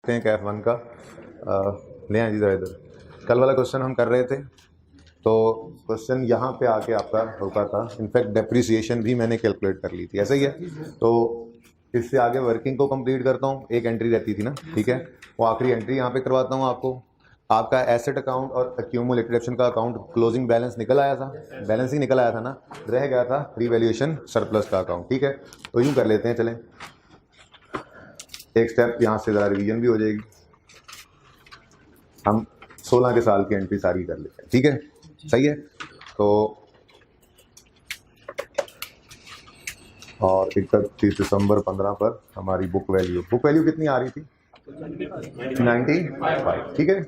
देखते हैं कैफ 1 का। ले आए जी ज़रा इधर। कल वाला क्वेश्चन हम कर रहे थे, तो क्वेश्चन यहाँ पे आके आपका रुका था। इनफैक्ट डेप्रिसिएशन भी मैंने कैलकुलेट कर ली थी, ऐसा ही है। तो इससे आगे वर्किंग को कंप्लीट करता हूँ। एक एंट्री रहती थी ना, ठीक है, वो आखिरी एंट्री यहाँ पे करवाता हूँ आपको। आपका एसेट अकाउंट और एक्यूमुलेटेड ऑप्शन का अकाउंट क्लोजिंग बैलेंस निकल आया था, बैलेंस ही निकल आया था ना, रह गया था रीवैल्यूएशन सरप्लस का अकाउंट, ठीक है। तो यूँ कर लेते हैं, चलें एक स्टेप यहाँ से ज़रा रिवीजन भी हो जाएगी। हम 16 के साल की एंट्री सारी कर लेते हैं, ठीक है, सही है। तो और 31 दिसंबर 15 पर हमारी बुक वैल्यू कितनी आ रही थी? 95, ठीक है,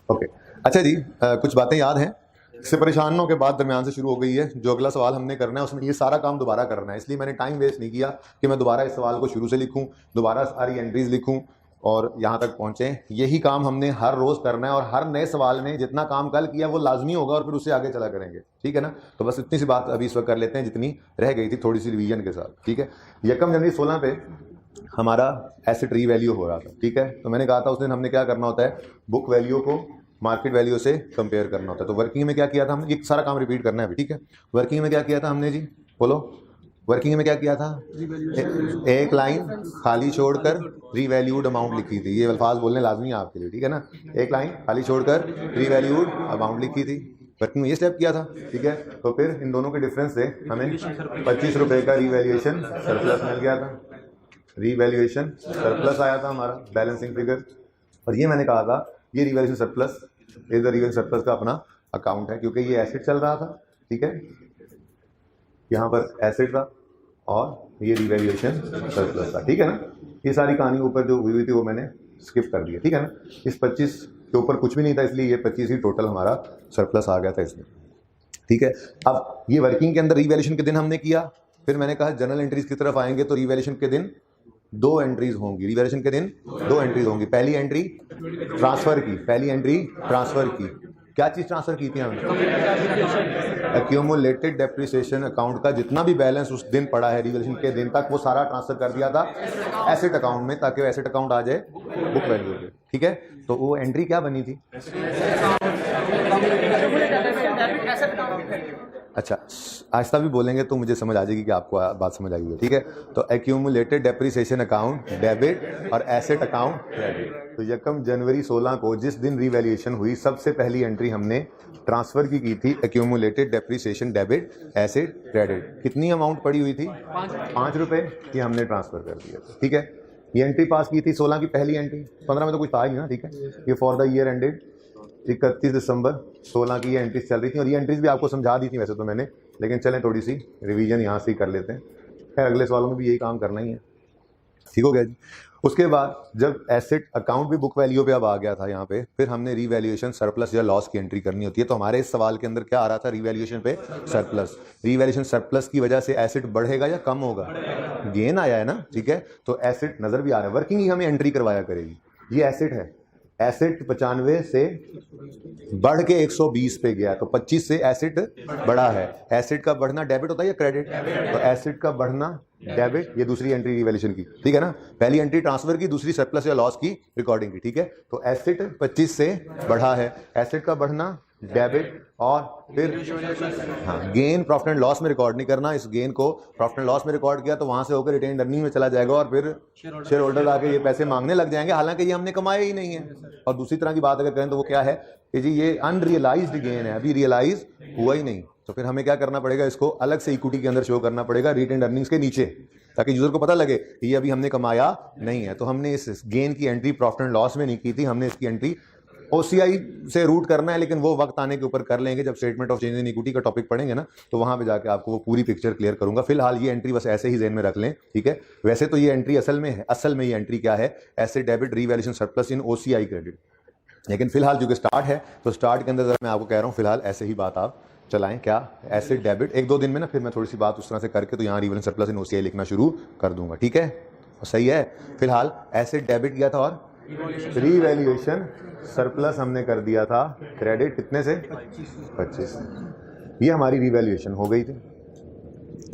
ओके। अच्छा जी, कुछ बातें याद हैं? इससे परेशानों के बाद दरमियान से शुरू हो गई है। जो अगला सवाल हमने करना है उसमें ये सारा काम दोबारा करना है, इसलिए मैंने टाइम वेस्ट नहीं किया कि मैं दोबारा इस सवाल को शुरू से लिखूं, दोबारा सारी एंट्रीज लिखूं और यहाँ तक पहुँचें। यही काम हमने हर रोज़ करना है और हर नए सवाल में जितना काम कल किया वो लाजमी होगा और फिर उससे आगे चला करेंगे, ठीक है ना। तो बस इतनी सी बात अभी इस वक्त कर लेते हैं जितनी रह गई थी, थोड़ी सी रिवीजन के साथ, ठीक है। 1 जनवरी 16 पे हमारा एसेट रीवैल्यू हो रहा था, ठीक है। तो मैंने कहा था उस दिन हमने क्या करना होता है, बुक वैल्यू को मार्केट वैल्यू से कंपेयर करना होता है। तो वर्किंग में क्या किया था हमने, ये सारा काम रिपीट करना है अभी, ठीक है। वर्किंग में क्या किया था हमने जी, बोलो। वर्किंग में क्या किया था? एक लाइन खाली छोड़कर रीवैल्यूड अमाउंट लिखी थी। ये अल्फाज बोलने लाजमी है आपके लिए, ठीक है ना। एक लाइन खाली छोड़कर रीवैल्यूड अमाउंट लिखी थी, वर्किंग में ये स्टेप किया था, ठीक है। तो फिर इन दोनों के डिफरेंस से हमें 25 रुपये का रीवैल्यूएशन सरप्लस मिल गया था। रीवैल्यूएशन सरप्लस आया था हमारा बैलेंसिंग फिगर, और ये मैंने कहा था ये revaluation surplus is the revaluation surplus का अपना अकाउंट है, क्योंकि ये एसेट चल रहा था, ठीक है। यहाँ पर एसेट था और ये रीवैल्यूएशन सरप्लस था, ठीक है ना। ये सारी कहानी ऊपर जो हुई थी वो मैंने स्किप कर दिया, ठीक है ना। इस 25 के ऊपर कुछ भी नहीं था, इसलिए ये 25 ही टोटल हमारा सरप्लस आ गया था इसमें, ठीक है। अब ये वर्किंग के अंदर रीवैल्यूएशन के दिन हमने किया, फिर मैंने कहा जनरल एंट्रीज की तरफ आएंगे तो रीवैल्यूएशन के दिन 2 एंट्रीज होंगी, रीवैल्यूएशन के दिन 2 एंट्रीज होंगी। पहली एंट्री ट्रांसफर की, पहली एंट्री ट्रांसफर की। क्या चीज ट्रांसफर की थी हमने? एक्यूमुलेटेड डेप्रिसिएशन अकाउंट का जितना भी बैलेंस उस दिन पड़ा है रीवैल्यूएशन के दिन तक, वो सारा ट्रांसफर कर दिया था एसेट अकाउंट में, ताकि एसेट अकाउंट आ जाए बुक वैल्यू पे, ठीक है। तो वो एंट्री क्या बनी थी? अच्छा, आहिस्ता भी बोलेंगे तो मुझे समझ आ जाएगी कि आपको बात समझ आई है, ठीक है। तो एक्यूमुलेटेड डेप्रिसिएशन अकाउंट डेबिट और एसेट अकाउंट क्रेडिट। तो 1 जनवरी 16 को जिस दिन रीवैल्यूएशन हुई, सबसे पहली एंट्री हमने ट्रांसफर की थी, accumulated depreciation debit asset credit. कितनी अमाउंट पड़ी हुई थी? 5 रुपये की हमने ट्रांसफर कर दिया, ठीक है। ये एंट्री पास की थी 16 की पहली एंट्री, 15 में तो कुछ था ही ना, ठीक है। ये for the year ended 31 December 16 की ये एंट्रीज चल रही थी, और ये एंट्रीज भी आपको समझा दी थी वैसे तो मैंने, लेकिन चलें थोड़ी सी रिवीजन यहाँ से ही कर लेते हैं। खैर अगले सवालों में भी यही काम करना ही है, ठीक हो गया जी। उसके बाद जब एसेट अकाउंट भी बुक वैल्यू पे अब आ गया था यहाँ पे, फिर हमने रीवैल्यूएशन सरप्लस या लॉस की एंट्री करनी होती है। तो हमारे इस सवाल के अंदर क्या आ रहा था? रीवैल्यूएशन पे सरप्लस। रीवैल्यूएशन सरप्लस की वजह से एसेट बढ़ेगा या कम होगा? गेन आया है ना, ठीक है। तो एसेट नजर भी आ रहा है, वर्किंग ही हमें एंट्री करवाया करेगी। ये एसेट है, एसेट 95 से बढ़ के 120 पे गया, तो 25 से एसेट बढ़ा है। एसेट का बढ़ना डेबिट होता है या क्रेडिट? तो एसेट का बढ़ना डेबिट, ये दूसरी एंट्री रीवैल्यूएशन की, ठीक है ना। पहली एंट्री ट्रांसफर की, दूसरी सरप्लस या लॉस की रिकॉर्डिंग की, ठीक है। तो एसेट 25 से बढ़ा है, एसेट का बढ़ना डेबिट, और फिर हाँ गेन प्रॉफिट एंड लॉस में रिकॉर्ड नहीं करना। इस गेन को प्रॉफिट एंड लॉस में रिकॉर्ड किया तो वहां से होकर रिटेन अर्निंग में चला जाएगा, और फिर शेयर होल्डर आके ये पैसे मांगने लग जाएंगे, हालांकि ये हमने कमाया ही नहीं है। और दूसरी तरह की बात अगर करें तो वो क्या है कि जी ये अनरियलाइज्ड गेन है, अभी रियलाइज हुआ ही नहीं। तो फिर हमें क्या करना पड़ेगा, इसको अलग से इक्विटी के अंदर शो करना पड़ेगा, रिटेन अर्निंग्स के नीचे, ताकि यूजर को पता लगे कि ये अभी हमने कमाया नहीं है। तो हमने इस गेन की एंट्री प्रॉफिट एंड लॉस में नहीं की थी, हमने इसकी एंट्री ओसीआई से रूट करना है, लेकिन वो वक्त आने के ऊपर कर लेंगे जब statement of change in equity का टॉपिक पढ़ेंगे ना, तो वहां पे जाके आपको वो पूरी पिक्चर क्लियर करूंगा। फिलहाल ये एंट्री बस ऐसे ही ज़हन में रख लें, ठीक है। वैसे तो ये एंट्री असल में है, असल में ये एंट्री क्या है? एसेट डेबिट रीवैल्यूएशन सरप्लस इन ओसीआई क्रेडिट। लेकिन फिलहाल जो कि स्टार्ट है, तो स्टार्ट के अंदर जरा मैं आपको कह रहा हूँ फिलहाल ऐसे ही बात आप चलाएं। क्या? एसेट डेबिट 1-2 दिन में ना फिर मैं थोड़ी सी बात उस तरह से करके तो यहाँ रीवैल्यूएशन सरप्लस इन ओसीआई लिखना शुरू कर दूंगा, ठीक है। सही है। फिलहाल एसेट डेबिट किया था और रीवैल्यूएशन सरप्लस हमने कर दिया था क्रेडिट, कितने से? 25। ये हमारी रीवैल्यूएशन हो गई थी,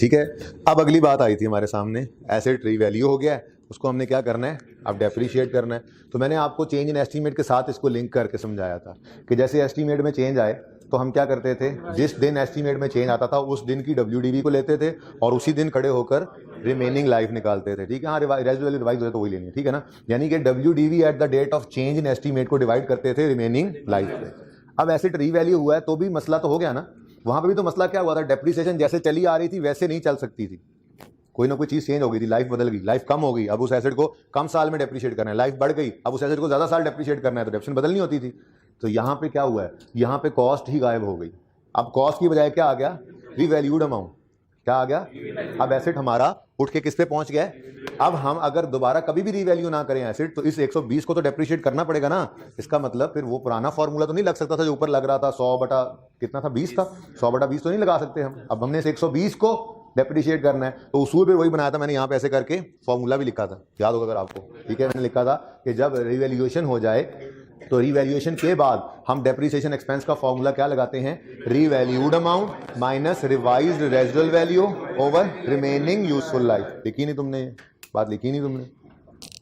ठीक है। अब अगली बात आई थी हमारे सामने, एसेट रीवैल्यू हो गया है, उसको हमने क्या करना है, अब डेप्रीशिएट करना है। तो मैंने आपको चेंज इन एस्टीमेट के साथ इसको लिंक करके समझाया था कि जैसे एस्टीमेट में चेंज आए तो हम क्या करते थे, जिस दिन एस्टीमेट में चेंज आता था उस दिन की WDV को लेते थे और उसी दिन खड़े होकर रिमेनिंग लाइफ निकालते थे। ठीक है, हाँ रेजिडुअल वैल्यू रिवाइज हो तो वही लेनी है, ठीक है ना। यानी कि WDV at the date of change in estimate को डिवाइड करते थे रिमेनिंग लाइफ पे। अब एसेट रीवैल्यू हुआ है तो भी मसला तो हो गया ना, वहां पे भी तो मसला क्या हुआ था, डेप्रिसिएशन जैसे चली आ रही थी वैसे नहीं चल सकती थी, कोई ना कोई चीज चेंज हो गई थी, लाइफ बदल गई, लाइफ कम हो गई, अब उस एसेट को कम साल में डेप्रिशिएट करना है, लाइफ बढ़ गई, अब उस एसेट को ज्यादा साल डेप्रिशिएट करना है, तो डेप्रिसिएशन बदलनी होती थी। तो यहाँ पे क्या हुआ है, यहाँ पे कॉस्ट ही गायब हो गई। अब कॉस्ट की बजाय क्या आ गया, रीवैल्यूड अमाउंट। क्या आ गया, अब एसेट हमारा उठ के किस पे पहुंच गया है। अब हम अगर दोबारा कभी भी रीवैल्यू ना करें एसेट तो इस 120 को तो डेप्रिशिएट करना पड़ेगा ना। इसका मतलब फिर वो पुराना फॉर्मूला तो नहीं लग सकता था जो ऊपर लग रहा था, 100 बटा कितना था, 20 था, 100 बटा 20 तो नहीं लगा सकते हम। अब हमने इस 120 को डेप्रिशिएट करना है, तो उसूल पे वही बनाया था मैंने, यहाँ पे ऐसे करके फॉर्मूला भी लिखा था, याद होगा अगर आपको। ठीक है, मैंने लिखा था कि जब रिवैल्यूएशन हो जाए तो रिवैल्यूएशन के बाद हम डेप्रिसिएशन एक्सपेंस का फॉर्मूला क्या लगाते हैं, revalued amount minus revised residual value over remaining useful life. लिखी नहीं तुमने, बात लिखी नहीं तुमने,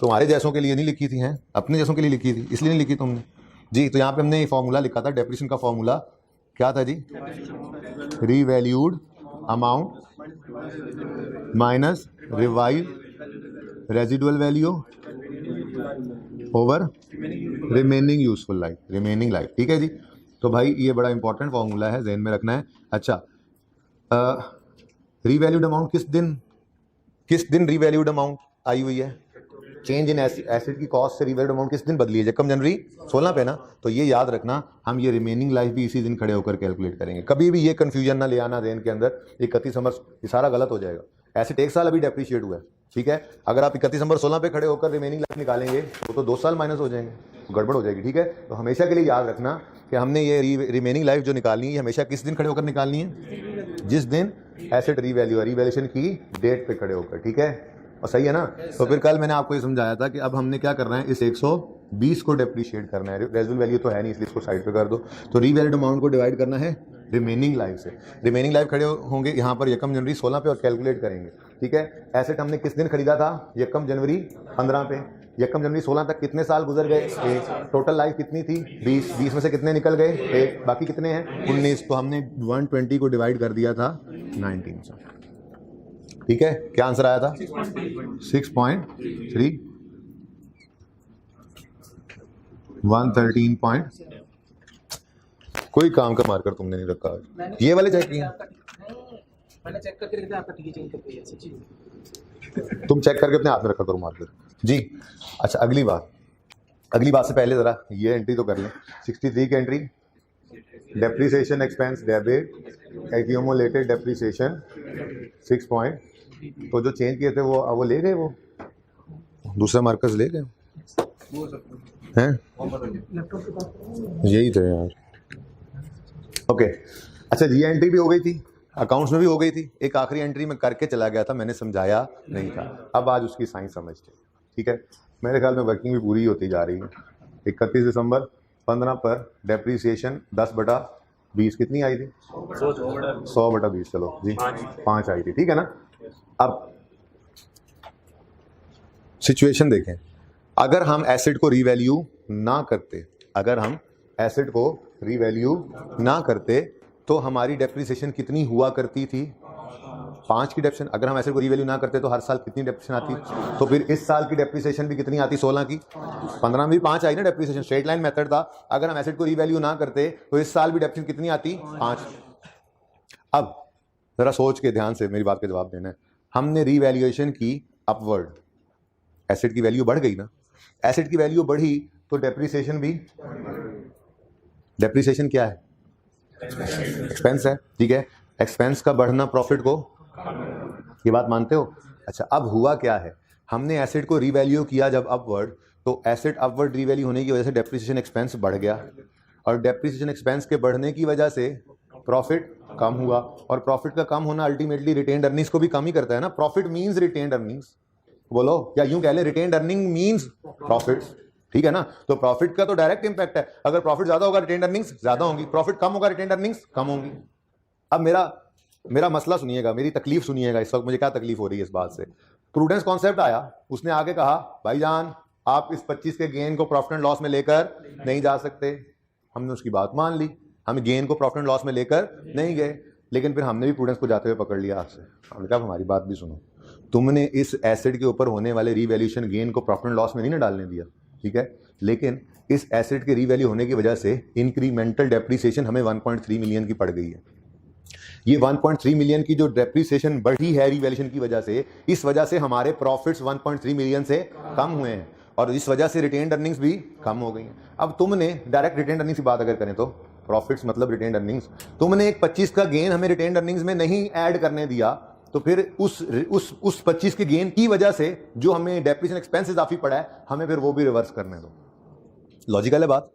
तुम्हारे जैसों के लिए नहीं लिखी थी, हैं अपने जैसों के लिए लिखी थी, इसलिए नहीं लिखी तुमने जी। तो यहाँ पे हमने ये फॉर्मूला लिखा था, डेप्रिसिएशन का फॉर्मूला क्या था जी, revalued amount minus revised residual value over remaining useful life, remaining life. ठीक है जी, तो भाई ये बड़ा इंपॉर्टेंट फॉर्मूला है, ज़हन में रखना है। अच्छा, रीवैल्यूड अमाउंट किस दिन रीवैल्यूड अमाउंट आई हुई है, चेंज इन एसेट की कॉस्ट से रीवैल्यूड अमाउंट किस दिन बदली है, जब जनवरी 16 पे ना। तो ये याद रखना, हम ये रिमेनिंग लाइफ भी इसी दिन खड़े होकर कैलकुलेट करेंगे। कभी भी ये कंफ्यूजन ना ले आना ज़हन के अंदर, 31 दिसंबर ये सारा गलत हो जाएगा। एसेट 1 साल अभी डेप्रिशिएट हुआ है, ठीक है, अगर आप 31 दिसंबर 16 पे खड़े होकर रिमेनिंग लाइफ निकालेंगे तो 2 साल माइनस हो जाएंगे, तो गड़बड़ हो जाएगी। ठीक है, तो हमेशा के लिए याद रखना कि हमने ये रिमेनिंग लाइफ जो निकालनी है हमेशा किस दिन खड़े होकर निकालनी है, जिस दिन एसेट रीवैल्यूएशन की डेट पे खड़े होकर। ठीक है, और सही है ना। तो फिर कल मैंने आपको ये समझाया था कि अब हमने क्या करना है, इस 120 को डेप्रिशिएट करना है, रेजिडुअल वैल्यू तो है नहीं इसलिए इसको साइड पे कर दो। तो रीवैल्यूड अमाउंट को डिवाइड करना है रिमेनिंग लाइफ से, रिमेनिंग लाइफ खड़े होंगे यहाँ पर 1 जनवरी 16 पे और कैलकुलेट करेंगे। ठीक है, एसेट हमने किस दिन खरीदा था, 1 जनवरी 15 पे, 1 जनवरी 16 तक कितने साल गुजर गए, 1, टोटल लाइफ कितनी थी 20 में से कितने निकल गए 1, बाकी कितने हैं 19। तो हमने 120 को डिवाइड कर दिया था 19 से। ठीक है, क्या आंसर आया था 6.3 113 कोई काम का मार्कर तुमने नहीं रखा, ये वाले चेक किए, मैंने चेक करके रखा आपका, ठीक है चेक करके सच्ची तुम चेक करके अपने हाथ में रखा करो मार्कर जी। अच्छा, अगली बात से पहले जरा ये एंट्री तो कर लें, 63 की entry, depreciation expense debit accumulated depreciation 6 point, तो जो चेंज किए थे वो ले गए, वो दूसरा मार्कर्स ले गए हैं, यही थे यार। ओके, अच्छा जी एंट्री भी हो गई थी, अकाउंट्स में भी हो गई थी, एक आखिरी एंट्री में करके चला गया था, मैंने समझाया नहीं था, अब आज उसकी साइंस समझते। ठीक है, मेरे ख्याल में वर्किंग भी पूरी होती जा रही है। 31 दिसंबर 15 पर डेप्रीसिएशन 10/20 कितनी आई थी, 100/20, चलो जी 5 आई थी। ठीक है ना, अब सिचुएशन देखें, अगर हम एसेट को रीवैल्यू ना करते, अगर हम एसेट को रीवैल्यू ना करते तो हमारी डेप्रिसिएशन कितनी हुआ करती थी, 5 की डेप्रिसिएशन। अगर हम एसेट को रीवैल्यू ना करते तो हर साल कितनी डेप्रिसिएशन आती, तो फिर इस साल की डेप्रिसिएशन भी कितनी आती, 16 की, 15 में भी 5 आई ना डेप्रिसिएशन, स्ट्रेट लाइन मेथड था। अगर हम एसेट को रीवैल्यू ना करते तो इस साल भी डेप्रिसिएशन कितनी आती, 5। अब जरा सोच के ध्यान से मेरी बात का जवाब देना है, हमने रीवैल्यूएशन की अपवर्ड, एसेट की वैल्यू बढ़ गई ना, एसेट की वैल्यू बढ़ी तो डेप्रिसिएशन भी, डेप्रिसिएशन क्या है, एक्सपेंस है। ठीक है, एक्सपेंस का बढ़ना प्रॉफिट को, ये बात मानते हो। अच्छा, अब हुआ क्या है, हमने एसेट को रीवैल्यू किया जब अपवर्ड, तो एसेट अपवर्ड रीवैल्यू होने की वजह से डेप्रिसिएशन एक्सपेंस बढ़ गया, और डेप्रिसिएशन एक्सपेंस के बढ़ने की वजह से प्रॉफिट कम हुआ, और प्रॉफिट का कम होना अल्टीमेटली रिटेन्ड अर्निंग्स को भी कम ही करता है ना। प्रॉफिट मींस रिटेन्ड अर्निंग्स, बोलो, या यूं कह ले रिटेन्ड अर्निंग मींस प्रॉफिट। ठीक है ना, तो प्रॉफिट का तो डायरेक्ट इंपैक्ट है, अगर प्रॉफिट ज्यादा होगा रिटेन्ड अर्निंग्स ज्यादा होंगी, प्रॉफिट कम होगा रिटेन्ड अर्निंग्स कम होंगी। अब मेरा मसला सुनिएगा, मेरी तकलीफ सुनिएगा, इस वक्त मुझे क्या तकलीफ हो रही है इस बात से। प्रूडेंस कॉन्सेप्ट आया, उसने आगे कहा भाईजान आप इस 25 के गेन को प्रॉफिट एंड लॉस में लेकर नहीं जा सकते। हमने उसकी बात मान ली, हम गेन को प्रॉफिट एंड लॉस में लेकर नहीं गए, लेकिन फिर हमने भी प्रूडेंस को जाते हुए पकड़ लिया आपसे। हमने कहा हमारी बात भी सुनो, तुमने इस एसेट के ऊपर होने वाले रीवैल्यूएशन गेन को प्रॉफिट एंड लॉस में नहीं ना डालने दिया, ठीक है, लेकिन इस एसेट के रीवैल्यू होने की वजह से इंक्रीमेंटल डेप्रिसिएशन हमें 1.3 मिलियन की पड़ गई है। ये 1.3 मिलियन की जो डेप्रिसिएशन बढ़ी है रीवैल्यूएशन की वजह से, इस वजह से हमारे प्रॉफिट्स 1.3 मिलियन से कम हुए हैं और इस वजह से रिटेन्ड अर्निंग्स भी कम हो गई हैं। अब तुमने डायरेक्ट रिटेन्ड अर्निंग्स की बात अगर करें तो प्रॉफिट्स मतलब रिटेन्ड अर्निंग्स, तुमने एक 25 का गेन हमें रिटेन्ड अर्निंग्स में नहीं ऐड करने दिया, तो फिर उस 25 के गेन की वजह से जो हमें डेप्रिसिएशन एक्सपेंस इजाफी पड़ा है, हमें फिर वो भी रिवर्स करने दो। लॉजिकल है बात,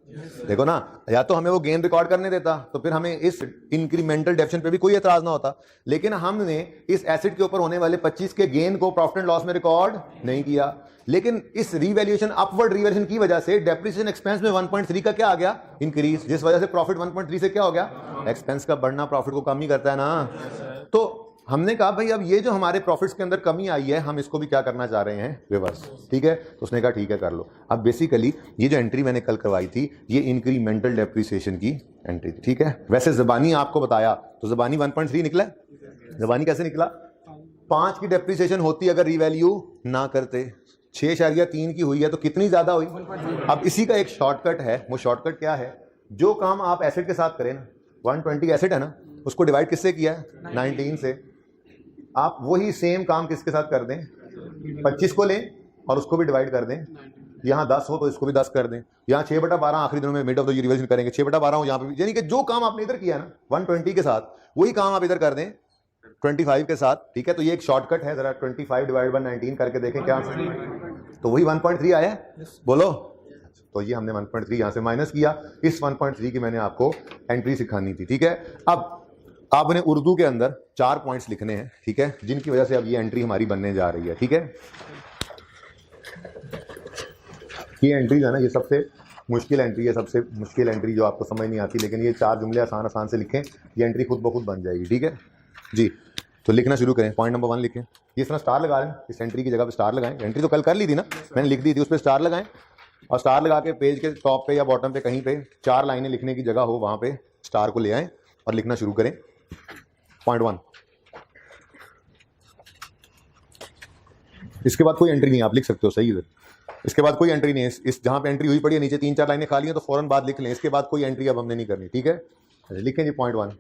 देखो ना, या तो हमें वो गेन रिकॉर्ड करने देता तो फिर हमें इस इंक्रीमेंटल डेप्रिसिएशन पे भी कोई एतराज ना होता, लेकिन हमने इस एसेट के ऊपर होने वाले 25 के गेन को प्रॉफिट एंड लॉस में रिकॉर्ड नहीं किया, लेकिन इस रीवैल्यूएशन अपवर्ड रीवैल्यूएशन की वजह से डेप्रिसिएशन एक्सपेंस में 1.3 का क्या आ गया, इंक्रीज, जिस वजह से प्रॉफिट 1.3 से क्या हो गया, एक्सपेंस का बढ़ना प्रॉफिट को कम ही करता है ना। तो हमने कहा भाई अब ये जो हमारे प्रॉफिट्स के अंदर कमी आई है, हम इसको भी क्या करना चाह रहे हैं, रिवर्स, ठीक है। तो उसने कहा ठीक है कर लो। अब बेसिकली ये जो एंट्री मैंने कल करवाई थी, ये इंक्रीमेंटल डेप्रिसिएशन की एंट्री थी, ठीक है। वैसे ज़बानी आपको बताया तो ज़बानी 1.3 निकला, ज़बानी कैसे निकला, 5 की डेप्रिसिएशन होती अगर रीवैल्यू ना करते, 6.3 की हुई है तो कितनी ज्यादा हुई। अब इसी का एक शॉर्टकट है, वो शॉर्टकट क्या है, जो काम आप एसेट के साथ करें ना, 120 एसेट है ना, उसको डिवाइड किससे किया है, 19 से, आप वही सेम काम किसके साथ कर दें, 25 को लें और उसको भी डिवाइड कर दें, यहाँ 10 हो तो इसको भी 10 कर दें, यहाँ 6/12 आखिरी दिनों में मिड ऑफ द रिवीजन करेंगे, 6/12 हो यहाँ पे, यानी कि जो काम आपने इधर किया ना 120 के साथ, वही काम आप इधर कर दें 25 के साथ, ठीक है। तो ये एक शॉर्टकट है, जरा 25 डिवाइड बाय 19 करके देखें क्या, तो वही 1.3 आया है, बोलो। तो ये हमने 1.3 यहाँ से माइनस किया, इस 1.3 की मैंने आपको एंट्री सिखानी थी, ठीक है। अब आपने उर्दू के अंदर 4 पॉइंट्स लिखने हैं, ठीक है, जिनकी वजह से अब ये एंट्री हमारी बनने जा रही है, ठीक है। ये एंट्री है ना, ये सबसे मुश्किल एंट्री है, सबसे मुश्किल एंट्री जो आपको समझ नहीं आती, लेकिन ये 4 जुमले आसान आसान से लिखें, ये एंट्री खुद ब खुद बन जाएगी, ठीक है जी। तो लिखना शुरू करें, पॉइंट नंबर 1 लिखें, ये इस तरह स्टार लगा लें, इस एंट्री की जगह पे स्टार लगाएं, एंट्री तो कल कर ली थी ना, मैंने लिख दी थी, उस पर स्टार लगाएं और स्टार लगा के पेज के टॉप पे या बॉटम पे कहीं पे 4 लाइनें लिखने की जगह हो, वहाँ पे स्टार को ले आएँ और लिखना शुरू करें। पॉइंट 1, इसके बाद कोई एंट्री नहीं, आप लिख सकते हो सही है, इसके बाद कोई एंट्री नहीं है, इस जहां पे एंट्री हुई पड़ी है नीचे 3-4 लाइनें खाली हैं तो फौरन बाद लिख लें, इसके बाद कोई एंट्री अब हमने नहीं करनी, ठीक है। लिखें जी पॉइंट 1,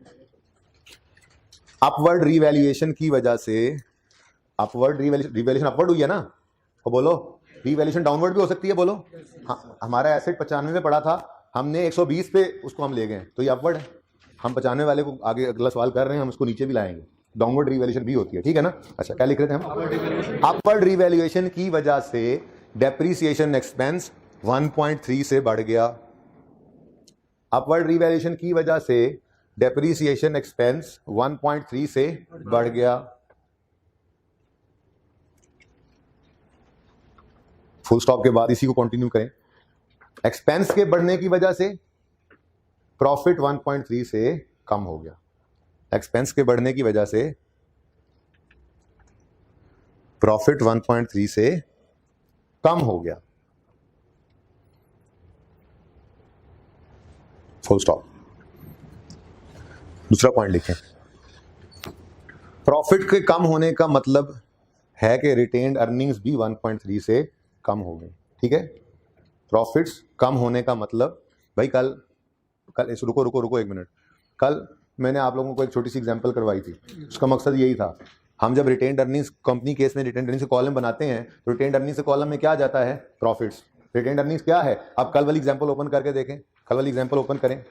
अपवर्ड रीवैल्यूएशन की वजह से, अपवर्ड रीवैल्यूएशन अपवर्ड हुई है ना, तो बोलो रीवैल्यूएशन डाउनवर्ड भी हो सकती है, बोलो। हाँ, हमारा एसेट 95 पे पड़ा था, हमने 120 पे उसको हम ले गए, तो ये अपवर्ड है। हम 95 वाले को आगे अगला सवाल कर रहे हैं, हम उसको नीचे भी लाएंगे, डाउनवर्ड रीवैल्यूएशन भी होती है, ठीक है ना। अच्छा क्या लिख रहे थे हम, अपवर्ड रीवैल्यूएशन की वजह से डेप्रिसिएशन एक्सपेंस 1.3 से बढ़ गया, अपवर्ड रीवैल्यूएशन की वजह से डेप्रिसिएशन एक्सपेंस 1.3 से बढ़ गया, फुल स्टॉप के बाद इसी को कंटिन्यू करें। एक्सपेंस के बढ़ने की वजह से प्रॉफिट 1.3 से कम हो गया, एक्सपेंस के बढ़ने की वजह से प्रॉफिट 1.3 से कम हो गया, फुल स्टॉप। दूसरा पॉइंट लिखें, प्रॉफिट के कम होने का मतलब है कि रिटेन्ड अर्निंग्स भी 1.3 से कम हो गई, ठीक है। प्रॉफिट्स कम होने का मतलब, भाई कल रुको 1 मिनट, कल मैंने आप लोगों को एक छोटी सी एग्जांपल करवाई थी, उसका मकसद यही था, हम जब रिटेन्ड अर्निंग्स कंपनी केस में रिटेन्ड अर्निंग्स से कॉलम बनाते हैं तो रिटेन्ड अर्निंग्स से कॉलम में क्या जाता है, प्रॉफिट्स। रिटेन्ड अर्निंग्स क्या है, आप कल वाली एग्जांपल ओपन करके देखें, कल वाली एग्जांपल ओपन करें,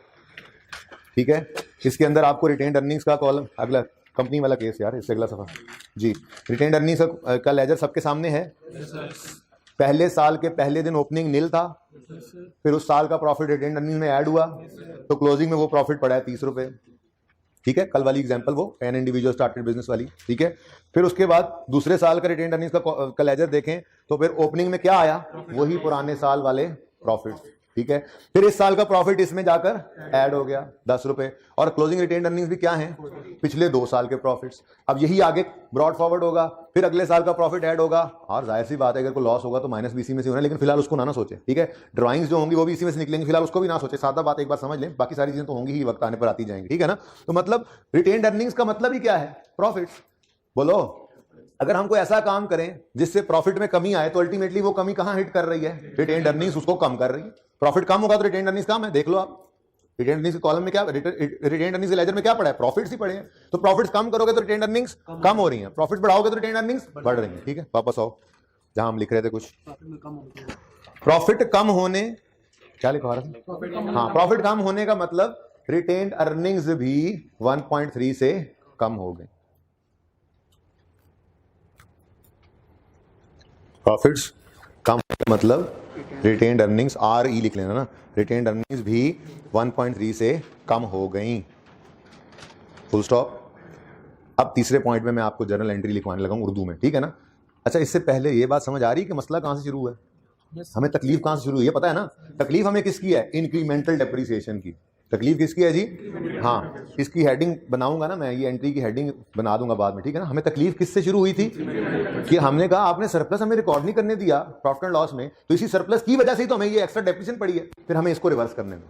ठीक है। इसके अंदर आपको रिटेन्ड अर्निंग्स का कॉलम, अगला कंपनी वाला केस यार, इससे अगला सफा जी, रिटेन्ड अर्निंग्स का लेजर सबके सामने है। पहले साल के पहले दिन ओपनिंग नील था, फिर उस साल का प्रॉफिट रिटेन्ड अर्निंग्स में ऐड हुआ तो क्लोजिंग में वो प्रॉफिट पड़ा है 30 रुपए, ठीक है। कल वाली एग्जांपल वो एन इंडिविजुअल स्टार्टेड बिजनेस वाली, ठीक है। फिर उसके बाद दूसरे साल का रिटेन्ड अर्निंग्स का लेजर देखें तो फिर ओपनिंग में क्या आया, वही पुराने साल वाले प्रॉफिट, ठीक है। फिर इस साल का प्रॉफिट इसमें जाकर ऐड हो गया 10 रुपए, और क्लोजिंग रिटेन अर्निंग्स भी क्या हैं, पिछले 2 साल के प्रॉफिट्स। अब यही आगे ब्रॉड फॉरवर्ड होगा, फिर अगले साल का प्रॉफिट ऐड होगा, और जाहिर सी बात है अगर कोई लॉस होगा तो माइनस भी इसी में से होना है, लेकिन फिलहाल उसको ना सोचे, ठीक है। ड्राइंग्स जो होंगी वो भी इसी में से निकलेंगी, फिलहाल उसको भी ना सोचे, सादा बात एक बार समझ लें, बाकी सारी चीजें तो होंगी ही, वक्त आने पर आती जाएंगी, ठीक है ना। तो मतलब रिटेन अर्निंग्स का मतलब ही क्या है, प्रॉफिट्स। बोलो, अगर हम कोई ऐसा काम करें जिससे प्रॉफिट में कमी आए तो अल्टीमेटली वो कमी कहां हिट कर रही है, रिटेन अर्निंग्स उसको कम कर रही है। प्रॉफिट कम होगा तो रिटेन अर्निंग्स कम है, देख लो आप। रिटेन अर्निंग्स के कॉलम में क्या, रिटेन अर्निंग्स के लेजर में क्या पड़ा है, प्रॉफिट्स ही पड़े हैं। तो प्रॉफिट्स कम करोगे तो रिटेन अर्निंग्स कम हो रही हैं, प्रॉफिट्स बढ़ाओगे तो रिटेन अर्निंग्स बढ़ रही हैं, ठीक है। वापस आओ जहां हम लिख रहे थे कुछ, प्रॉफिट कम होने, क्या लिखवा रहा था, हाँ, प्रॉफिट कम होने का मतलब रिटेन अर्निंग्स भी 1.3 से कम हो गए। प्रॉफिट्स कम का मतलब रिटेन्ड अर्निंग्स, RE लिख लेना ना, रिटेन्ड अर्निंग्स भी 1.3 से कम हो गई, फुल स्टॉप। अब तीसरे पॉइंट में मैं आपको जर्नल एंट्री लिखवाने लगा हूं उर्दू में, ठीक है ना। अच्छा, इससे पहले ये बात समझ आ रही है कि मसला कहां से शुरू है, हमें तकलीफ कहां से शुरू हुई है, पता है ना। तकलीफ हमें किसकी है, इंक्रीमेंटल डेप्रिसिएशन की। तकलीफ किसकी है जी, हाँ, इसकी हेडिंग बनाऊंगा ना मैं, ये एंट्री की हेडिंग बना दूंगा बाद में, ठीक है ना। हमें तकलीफ किससे शुरू हुई थी कि हमने कहा आपने सरप्लस हमें रिकॉर्ड नहीं करने दिया प्रॉफिट एंड लॉस में, तो इसी सरप्लस की वजह से ही तो हमें ये एक्स्ट्रा डेप्रिसिएशन पड़ी है, फिर हमें इसको रिवर्स करने में।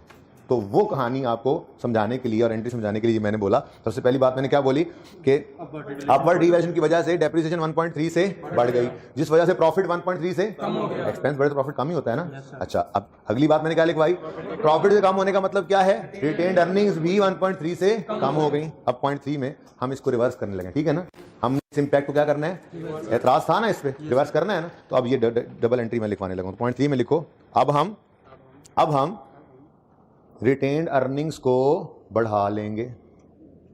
तो वो कहानी आपको समझाने के लिए और एंट्री समझाने के लिए मैंने बोला, सबसे पहली बात मैंने क्या बोली कि अपवर्ड रिवैल्यूएशन की वजह से डेप्रिसिएशन 1.3 से बढ़ गई, जिस वजह से प्रॉफिट 1.3 से एक्सपेंस बढ़े तो प्रॉफिट कम ही होता है ना। अच्छा, अब अगली बात मैंने क्या लिखवाई, प्रॉफिट से कम होने का मतलब क्या है, रिटेन्ड अर्निंग्स भी 1.3 से कम हो गई। अब 0.3 में हम इसको रिवर्स करने लगे, ठीक है ना। हमने इस इंपैक्ट को क्या करना है, एतराज था ना, इस पे रिवर्स करना है ना। तो अब ये डबल एंट्री में लिखवाने लगा, 0.3 में लिखो। अब हम रिटेन्ड अर्निंग्स को बढ़ा लेंगे,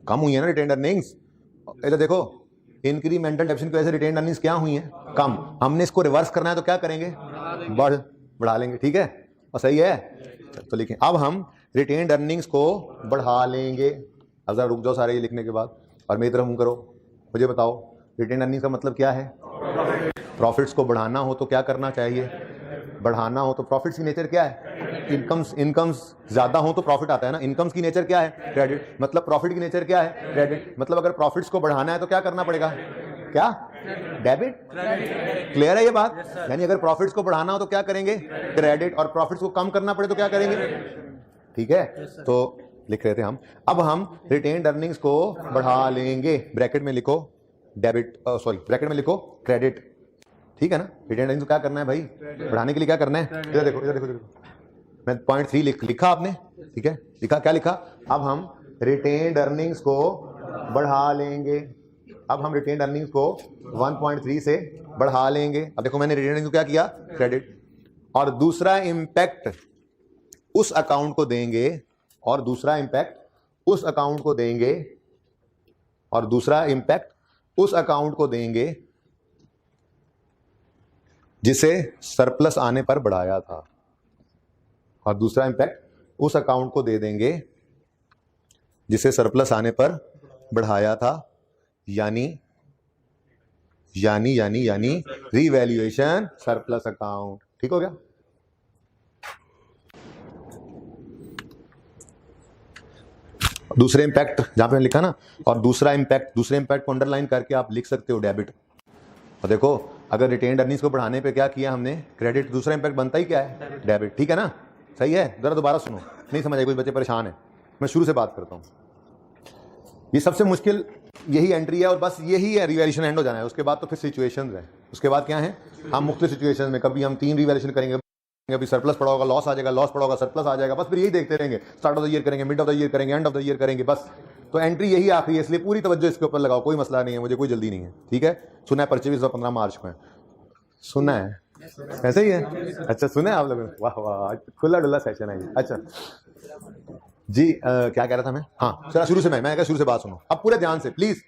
कम हुई है ना रिटेन्ड अर्निंग्स, इधर देखो, इंक्रीमेंटल डेप्रिसिएशन की वजह से रिटेन्ड अर्निंग्स क्या हुई हैं, कम। हमने इसको रिवर्स करना है तो क्या करेंगे, बढ़ा लेंगे, ठीक है, और सही है। तो लिखें, अब हम रिटेन्ड अर्निंग्स को बढ़ा लेंगे। अब जरा रुक जाओ सारे ये लिखने के बाद और मेरी तरफ मुंह करो, मुझे बताओ रिटेन्ड अर्निंग्स का मतलब क्या है। प्रॉफिट्स को बढ़ाना हो तो क्या करना चाहिए, बढ़ाना हो तो प्रॉफिट्स की नेचर क्या है, इनकम्स ज्यादा हो तो प्रॉफिट आता है ना। इनकम्स की नेचर क्या है, क्रेडिट, मतलब प्रॉफिट की नेचर क्या है, क्रेडिट। मतलब अगर प्रॉफिट्स को बढ़ाना है तो क्या करना पड़ेगा, क्या, डेबिट। क्लियर है ये बात, यानी अगर प्रॉफिट्स को बढ़ाना हो तो क्या करेंगे, क्रेडिट, और प्रॉफिट्स को कम करना पड़े तो क्या करेंगे, ठीक है। तो लिख रहे थे हम, अब हम रिटेन्ड अर्निंग्स को बढ़ा लेंगे, ब्रैकेट में लिखो डेबिट, सॉरी ब्रैकेट में लिखो क्रेडिट, ठीक है ना। रिटेन्ड अर्निंग्स को क्या करना है भाई, बढ़ाने के लिए क्या करना है, इधर देखो, इधर देखो, मैं 0.3 लिखा आपने, ठीक है, लिखा, क्या लिखा, अब हम रिटेन्ड अर्निंग्स को बढ़ा लेंगे। अब हम रिटेन्ड अर्निंग्स को 1.3 से बढ़ा लेंगे। अब देखो मैंने रिटेन्ड अर्निंग्स को क्या किया, क्रेडिट, और दूसरा इंपैक्ट उस अकाउंट को देंगे, और दूसरा इंपैक्ट उस अकाउंट को देंगे, और दूसरा इंपैक्ट उस अकाउंट को देंगे जिसे सरप्लस आने पर बढ़ाया था, और दूसरा इंपैक्ट उस अकाउंट को दे देंगे जिसे सरप्लस आने पर बढ़ाया था, यानी रीवैल्यूएशन सरप्लस अकाउंट, ठीक हो गया। दूसरे इंपैक्ट जहां पे लिखा ना, और दूसरे इंपैक्ट को अंडरलाइन करके आप लिख सकते हो डेबिट। और देखो अगर रिटेन्ड अर्निंग्स को बढ़ाने पे क्या किया हमने, क्रेडिट, दूसरा इंपैक्ट बनता ही क्या है, डेबिट, ठीक है ना, सही है। जरा दोबारा सुनो, नहीं समझ आए, कुछ बच्चे परेशान है, मैं शुरू से बात करता हूं। ये सबसे मुश्किल यही एंट्री है, और बस यही है, रिवैल्यूएशन एंड हो जाना है, उसके बाद तो फिर सिचुएशंस है। उसके बाद क्या है, हम मुख्तलिफ सिचुएशन में कभी हम 3 रिवैल्यूएशन करेंगे, कभी सरप्लस पड़ा होगा, लॉस आ जाएगा, लॉस पड़ा होगा, सरप्लस आ जाएगा, बस फिर यही देखते रहेंगे, स्टार्ट ऑफ द ईयर करेंगे, मिड ऑफ द ईयर करेंगे, एंड ऑफ द ईयर करेंगे, बस। तो एंट्री यही आखिरी है, इसलिए पूरी तवज्जो इसके ऊपर लगाओ, कोई मसला नहीं है, मुझे कोई जल्दी नहीं है, ठीक है। सुना है पर्चे भी 15 मार्च को है, सुना है, ऐसे ही है, अच्छा सुना है आप लोगों ने, वाह वाह, खुला डुल्ला सेशन है ये। अच्छा जी, क्या कह रहा था मैं, हाँ चला शुरू से, मैं शुरू से बात सुनो अब पूरे ध्यान से प्लीज।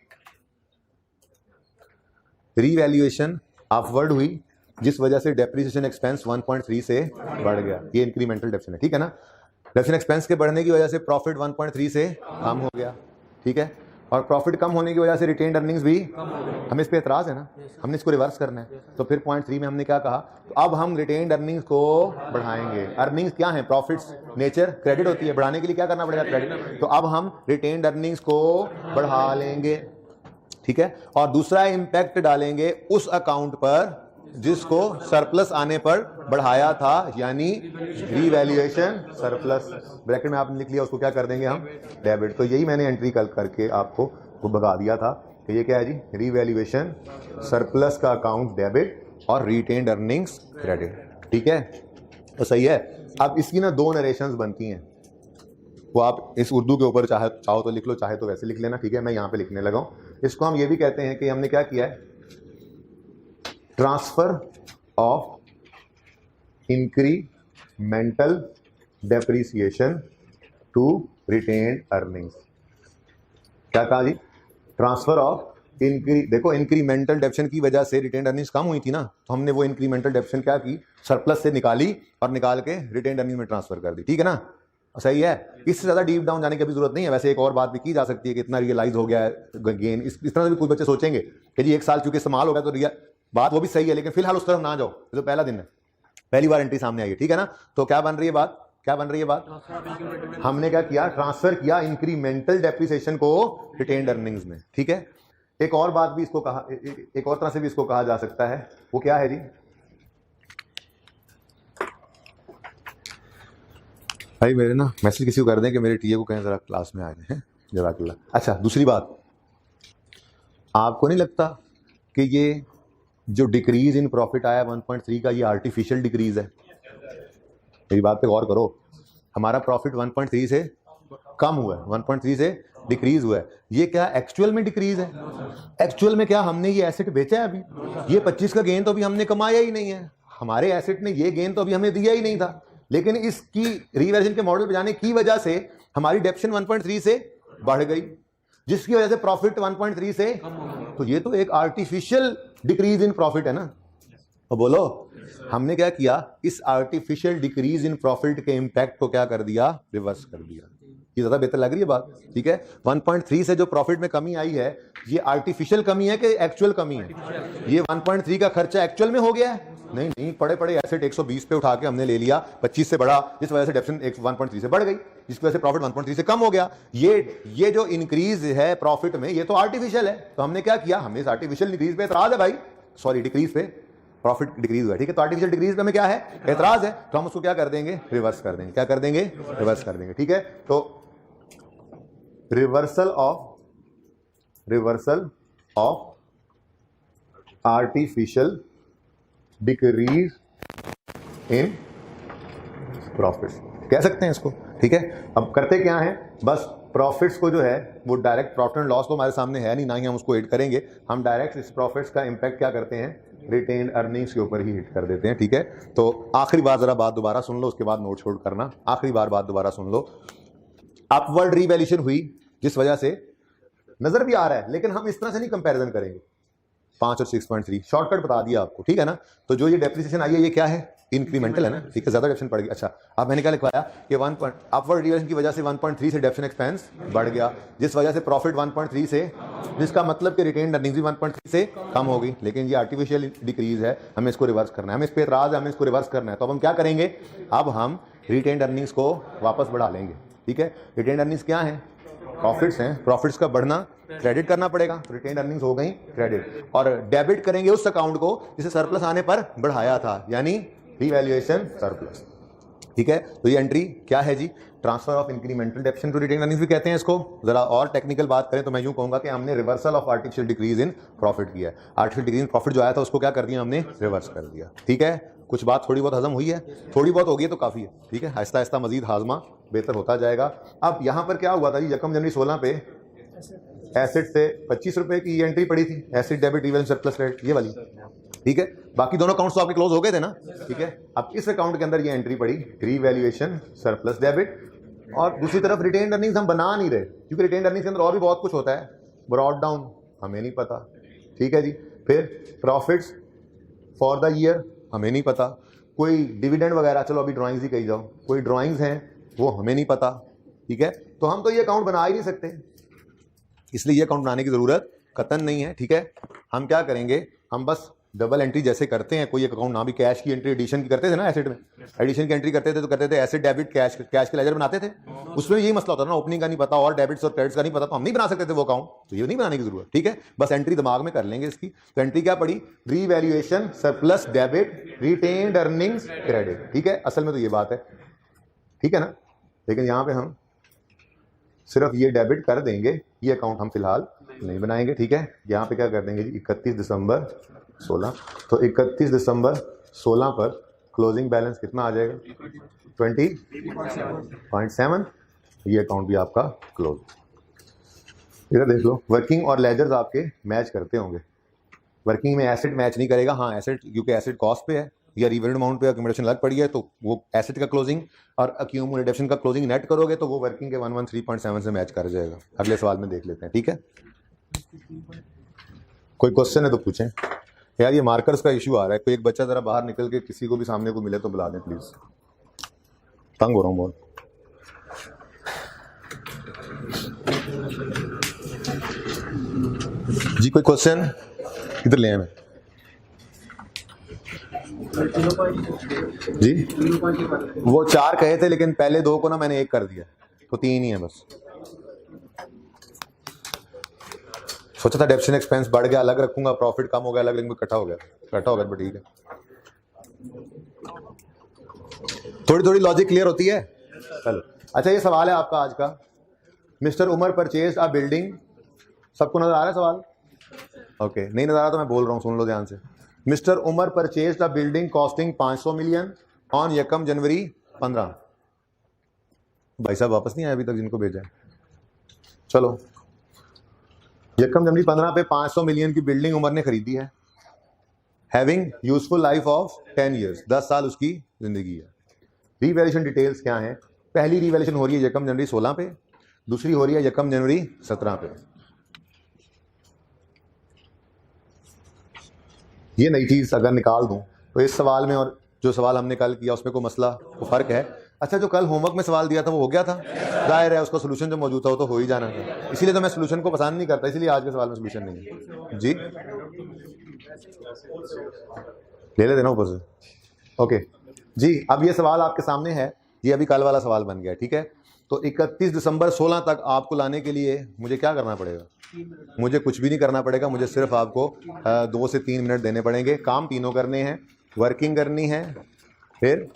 रीवैल्यूएशन अपवर्ड हुई जिस वजह से डेप्रिसिएशन एक्सपेंस 1.3 से बढ़ गया, ये इंक्रीमेंटल डेप्रिसिएशन है, ठीक है ना। डेप्रिसिएशन एक्सपेंस के बढ़ने की वजह से प्रॉफिट 1.3 से कम हो गया, ठीक है। और प्रॉफिट कम होने की वजह से रिटेन्ड अर्निंग्स भी हमें इस पे एतराज है ना, हमने इसको रिवर्स करना है। तो फिर पॉइंट 3 में हमने क्या कहा, तो अब हम रिटेन्ड अर्निंग्स को बढ़ाएंगे। अर्निंग्स क्या है, प्रॉफिट्स नेचर क्रेडिट होती है, बढ़ाने के लिए क्या करना पड़ेगा, क्रेडिट। तो अब हम रिटेन्ड अर्निंग्स को बढ़ा लेंगे, ठीक है। और दूसरा इंपैक्ट डालेंगे उस अकाउंट पर जिसको सरप्लस आने पर बढ़ाया था, यानी रीवैल्यूएशन सरप्लस। ब्रैकेट में आपने लिख लिया, उसको क्या कर देंगे हम, डेबिट। तो यही मैंने एंट्री कल करके आपको वो बता दिया था कि ये क्या है जी, रीवैल्यूएशन सरप्लस का अकाउंट डेबिट और रिटेन्ड अर्निंग्स क्रेडिट, ठीक है। तो सही है। अब इसकी ना 2 नरेशंस बनती हैं, वो आप इस उर्दू के ऊपर चाहो तो लिख लो, चाहे तो वैसे लिख लेना, ठीक है। मैं यहाँ पे लिखने लगा हूँ। इसको हम ये भी कहते हैं कि हमने क्या किया है, transfer of incremental depreciation to retained earnings. क्या कहा जी, ट्रांसफर ऑफ देखो इंक्रीमेंटल डेप्शन की वजह से रिटेन्ड अर्निंग्स कम हुई थी ना, तो हमने वो इंक्रीमेंटल डेप्शन क्या की, सरप्लस से निकाली और निकाल के रिटेन्ड अर्निंग में ट्रांसफर कर दी, ठीक है ना। सही है। इससे ज्यादा डीप डाउन जाने की अभी जरूरत नहीं है। वैसे एक और बात भी की जा सकती है कि इतना रियलाइज हो गया है गेन, इस तरह से भी कुछ बच्चे सोचेंगे कि जी 1 साल चूंकि इस्तेमाल हो गया तो बात वो भी सही है, लेकिन फिलहाल उस तरफ ना जाओ, तो पहला दिन है, पहली बार एंट्री सामने आई है, ठीक है ना। तो क्या बन रही है बात, क्या बन रही है बात, हमने क्या किया, ट्रांसफर किया इंक्रीमेंटल डेप्रिसिएशन को रिटेन्ड अर्निंग्स में, ठीक है। एक और बात भी इसको कहा, एक और तरह से भी इसको कहा जा सकता है, वो क्या है जी, भाई मेरे ना मैसेज किसी को कर दें कि मेरे टीए को कहें जरा क्लास में आ रहे हैं, जज़ाकल्लाह। अच्छा, दूसरी बात, आपको नहीं लगता कि ये जो डिक्रीज इन प्रॉफिट आया 1.3 का, ये आर्टिफिशियल डिक्रीज है? मेरी बात पे गौर करो, हमारा प्रॉफिट 1.3 से कम हुआ है, 1.3 से डिक्रीज हुआ है, ये क्या एक्चुअल में डिक्रीज है? एक्चुअल में क्या हमने ये एसेट बेचा है अभी? ये 25 का गेन तो अभी हमने कमाया ही नहीं है, हमारे एसेट ने ये गेन तो अभी हमें दिया ही नहीं था, लेकिन इसकी रीवैल्यूएशन के मॉडल पे जाने की वजह से हमारी डेप्शन 1.3 से बढ़ गई, जिसकी वजह से प्रॉफिट 1.3 से, तो ये तो एक आर्टिफिशियल डिक्रीज इन प्रॉफिट है ना। तो बोलो, हमने क्या किया, इस आर्टिफिशियल डिक्रीज इन प्रॉफिट के इंपैक्ट को क्या कर दिया, रिवर्स कर दिया। ये ज्यादा बेहतर लग रही है बात, ठीक है। 1.3 से जो प्रॉफिट में कमी आई है, ये आर्टिफिशियल कमी है कि एक्चुअल कमी है? ये 1.3 का खर्चा एक्चुअल में हो गया है? नहीं नहीं, पड़े पड़े एसेट 120 पे उठा के हमने ले लिया, 25 से बढ़ा, जिस वजह से डेप्शन 1.3 से बढ़ गई, जिसकी वजह से प्रॉफिट 1.3 से कम हो गया। ये जो इंक्रीज है प्रॉफिट में, ये तो आर्टिफिशियल है। तो हमने क्या किया, हमने इस आर्टिफिशियल डिक्रीज पे एतराज है भाई, सॉरी डिक्रीज पे, प्रॉफिट डिक्रीज हुआ, ठीक है। तो आर्टिफिशियल डिक्रीज पे हमें क्या है, एतराज है, तो हम उसको क्या कर देंगे, रिवर्स कर देंगे। क्या कर देंगे, रिवर्स कर देंगे, ठीक है। तो reversal of artificial decrease in profits कह सकते हैं इसको, ठीक है। अब करते क्या है, बस प्रॉफिट्स को जो है वो डायरेक्ट प्रॉफिट एंड लॉस तो हमारे सामने है नहीं, ना ही हम उसको हिट करेंगे, हम डायरेक्ट इस प्रॉफिट्स का इंपैक्ट क्या करते हैं, रिटेन्ड अर्निंग्स के ऊपर ही हिट कर देते हैं, ठीक है। तो आखिरी बार जरा बात दोबारा सुन लो, उसके बाद नोट छोड़ करना, आखिरी बार बात दोबारा सुन लो। अपवर्ड रीवैल्यूएशन हुई, जिस वजह से नजर भी आ रहा है, लेकिन हम इस तरह से नहीं कंपैरिजन करेंगे, 5 और 6.3 शॉर्टकट बता दिया आपको, ठीक है ना। तो जो ये डेप्रिसिएशन आई है, ये क्या है, इंक्रीमेंटल है ना, ठीक है, ज्यादा डेप्शन पड़ गया। अच्छा, अब मैंने क्या लिखवाया कि अपवर्ड रीवैल्यूएशन की वजह से 1.3 से डेप्शन एक्सपेंस बढ़ गया, जिस वजह से प्रॉफिट 1.3 से, जिसका मतलब कि रिटेन्ड अर्निंग्स भी 1.3 से कम हो गई, लेकिन ये आर्टिफिशियल डिक्रीज है, हमें इसको रिवर्स करना है, हमें इस पर एतराज है, हमें इसको रिवर्स करना है। तो अब हम क्या करेंगे, अब हम रिटेन्ड अर्निंग्स को वापस बढ़ा लेंगे, ठीक है। रिटेन्ड अर्निंग्स क्या है, प्रॉफिट्स हैं, प्रॉफिट्स का बढ़ना क्रेडिट करना पड़ेगा, तो रिटेन्ड अर्निंग्स हो गई क्रेडिट, और डेबिट करेंगे उस अकाउंट को जिसे सरप्लस आने पर बढ़ाया था, यानी रीवैल्यूएशन सरप्लस, ठीक है। तो ये एंट्री क्या है जी, transfer of incremental depreciation to retained earnings भी कहते हैं इसको। जरा और टेक्निकल बात करें तो मैं यूं कहूंगा कि हमने reversal of artificial decrease in profit किया है, आर्टिफिशियल डिक्रीज इन प्रॉफिट जो आया था उसको क्या कर दिया हमने, रिवर्स कर दिया, ठीक है। कुछ बात थोड़ी बहुत हजम हुई है, थोड़ी बहुत होगी तो काफ़ी है, ठीक है। आहिस्ता आहिस्ता मजीद हाजमा बेहतर होता जाएगा। अब यहाँ पर क्या हुआ था जी, यकम जनवरी 16 पे एसेट से 25 रुपए की एंट्री पड़ी थी, asset debit revaluation surplus credit, ये वाली, ठीक है। बाकी दोनों अकाउंट्स तो आपके क्लोज हो गए थे ना, ठीक है। अब इस अकाउंट के अंदर ये एंट्री पड़ी, रीवैल्यूएशन सरप्लस डेबिट, और दूसरी तरफ रिटेन्ड अर्निंग्स हम बना नहीं रहे, क्योंकि रिटेन्ड अर्निंग्स के अंदर और भी बहुत कुछ होता है, ब्रॉड डाउन हमें नहीं पता, ठीक है जी। फिर प्रॉफिट्स फॉर द ईयर हमें नहीं पता, कोई डिविडेंड वगैरह, चलो अभी ड्राइंग्स ही कही जाओ, कोई ड्राइंग्स हैं वो हमें नहीं पता, ठीक है। तो हम तो ये अकाउंट बना ही नहीं सकते, इसलिए ये अकाउंट बनाने की ज़रूरत कतन नहीं है, ठीक है। हम क्या करेंगे, हम बस डबल एंट्री जैसे करते हैं, कोई एक अकाउंट ना भी कैश की एंट्री एडिशन की करते थे ना, एसेट में एडिशन की एंट्री करते थे तो करते थे एसेट डेबिट कैश, कैश के लेजर बनाते थे। उसमें यही मसला होता था ना, ओपनिंग का नहीं पता और डेबिट्स और क्रेडिट्स का नहीं पता, तो हम नहीं बना सकते थे वो अकाउंट, तो ये नहीं बनाने की जरूरत, ठीक है। बस एंट्री दिमाग में कर लेंगे इसकी। तो एंट्री क्या पड़ी, revaluation surplus debit retained earnings credit, ठीक है। असल में तो ये बात है, ठीक है ना। लेकिन यहाँ पे हम सिर्फ ये डेबिट कर देंगे, ये अकाउंट हम फिलहाल नहीं बनाएंगे, ठीक है। यहाँ पे क्या कर देंगे जी, 31 दिसंबर 16, तो 31 दिसंबर 16 पर क्लोजिंग बैलेंस कितना आ जाएगा, 20.7। ये अकाउंट भी आपका क्लोज। इधर देख लो, वर्किंग और लेजर्स आपके मैच करते होंगे। वर्किंग में एसेट मैच नहीं करेगा, हाँ एसेट, क्योंकि एसेट कॉस्ट पे है या रिवेन्यू अमाउंट पे अक्यूमुलेशन लग पड़ी है, तो वो एसेट का क्लोजिंग और अक्यूमुलेशन का क्लोजिंग नेट करोगे तो वो वर्किंग के 113.7 से मैच कर जाएगा। अगले सवाल में देख लेते हैं, ठीक है। कोई क्वेश्चन है तो पूछें यार। ये मार्कर्स का इशू आ रहा है, कोई एक बच्चा जरा बाहर निकल के किसी को भी सामने को मिले तो बुला दें प्लीज, तंग हो रहा हूँ बहुत। जी कोई क्वेश्चन, किधर ले आए मैं जी, वो 4 कहे थे लेकिन पहले 2 को ना मैंने 1 कर दिया, तो 3 ही है बस। सोचा था डेप्शन एक्सपेंस बढ़ गया अलग रखूंगा, प्रॉफिट कम हो गया अलग रखूंगा, इकट्ठा हो गया बट ठीक है। थोड़ी थोड़ी लॉजिक क्लियर होती है, चलो। अच्छा ये सवाल है आपका आज का, mister Umar purchase a building, सबको नजर आ रहा है सवाल? ओके, नहीं नजर आ रहा तो मैं बोल रहा हूँ, सुन लो ध्यान से। Mister Umar purchase a building costing 500 million on यकम जनवरी 15। भाई साहब वापस नहीं आए अभी तक जिनको भेजा है। चलो, यकम जनवरी 15 पे 500 मिलियन की बिल्डिंग उमर ने खरीदी है, having useful life of 10 years, 10 साल उसकी जिंदगी है। रीवैल्यूएशन डिटेल्स क्या हैं? पहली रीवैल्यूएशन हो रही है यकम जनवरी 16 पे, दूसरी हो रही है यकम जनवरी 17 पे। ये नई चीज अगर निकाल दूं तो इस सवाल में और जो सवाल हमने कल किया उसमें कोई मसला, कोई फर्क है? अच्छा, जो कल होमवर्क में सवाल दिया था वो हो गया था, जाहिर है उसका सोल्यूशन जो मौजूद था वो तो हो ही जाना था, इसीलिए तो मैं सोल्यूशन को पसंद नहीं करता, इसलिए आज के सवाल में सोल्यूशन नहीं है जी। ले लेते ना ऊपर से, ओके जी। अब ये सवाल आपके सामने है, ये अभी कल वाला सवाल बन गया, ठीक है। तो 31 दिसंबर 16 तक आपको लाने के लिए मुझे क्या करना पड़ेगा? मुझे कुछ भी नहीं करना पड़ेगा, मुझे सिर्फ आपको 2 से 3 मिनट देने पड़ेंगे। काम तीनों करने हैं, वर्किंग करनी है, फिर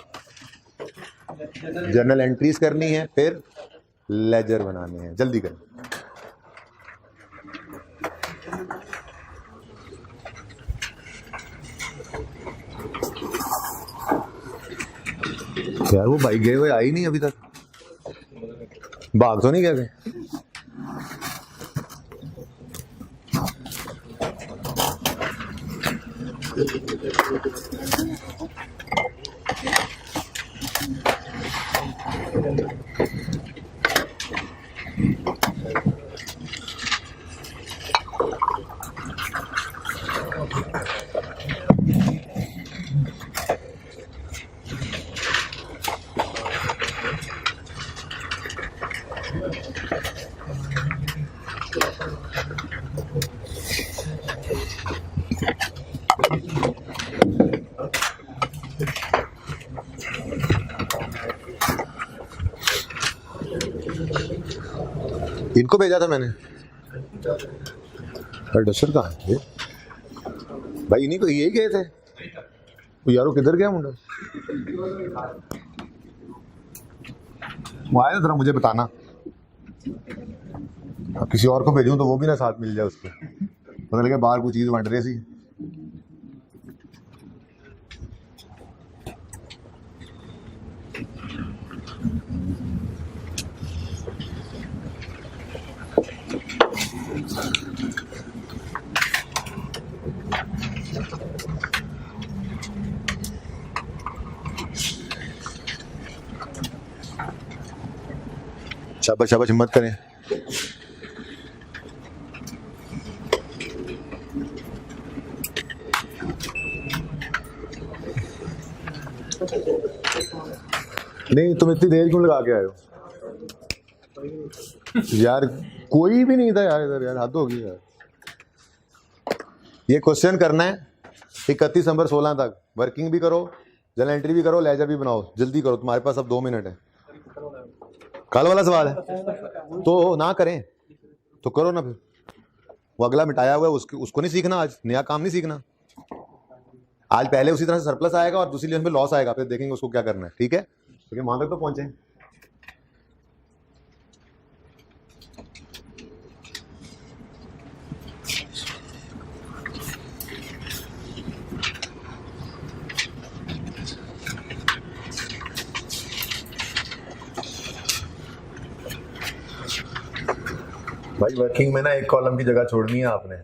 जर्नल एंट्रीज करनी है, फिर लेजर बनाने हैं। जल्दी करें। यार वो भाई गए हुए आई नहीं अभी तक, भाग तो नहीं गए थे? इनको भेजा था मैंने, डस्टर कहाँ है भाई? इन्हीं को यही गए थे यारो, किधर गया मुंडा? वो आया जरा मुझे बताना, अब किसी और को भेजूं तो वो भी ना साथ मिल जाए उसको, पता लगे बाहर कोई चीज बंट रही सी। शाबाश शाबाश, हिम्मत करें। नहीं तुम इतनी देर क्यों लगा के आए हो? यार कोई भी नहीं था यार इधर, यार हद होगी यार। ये क्वेश्चन करना है 31 दिसंबर 16 तक, वर्किंग भी करो, जर्नल एंट्री भी करो, लेजर भी बनाओ, जल्दी करो, तुम्हारे पास अब 2 मिनट है। कल वाला सवाल है तो ना करें तो करो ना, फिर वो अगला मिटाया हुआ है उसको नहीं सीखना, आज नया काम नहीं सीखना। आज पहले उसी तरह से सरप्लस आएगा और दूसरी लेन में लॉस आएगा, फिर देखेंगे उसको क्या करना है, ठीक है? क्योंकि वहां तक तो पहुंचे। भाई वर्किंग में ना एक कॉलम की जगह छोड़नी है आपने,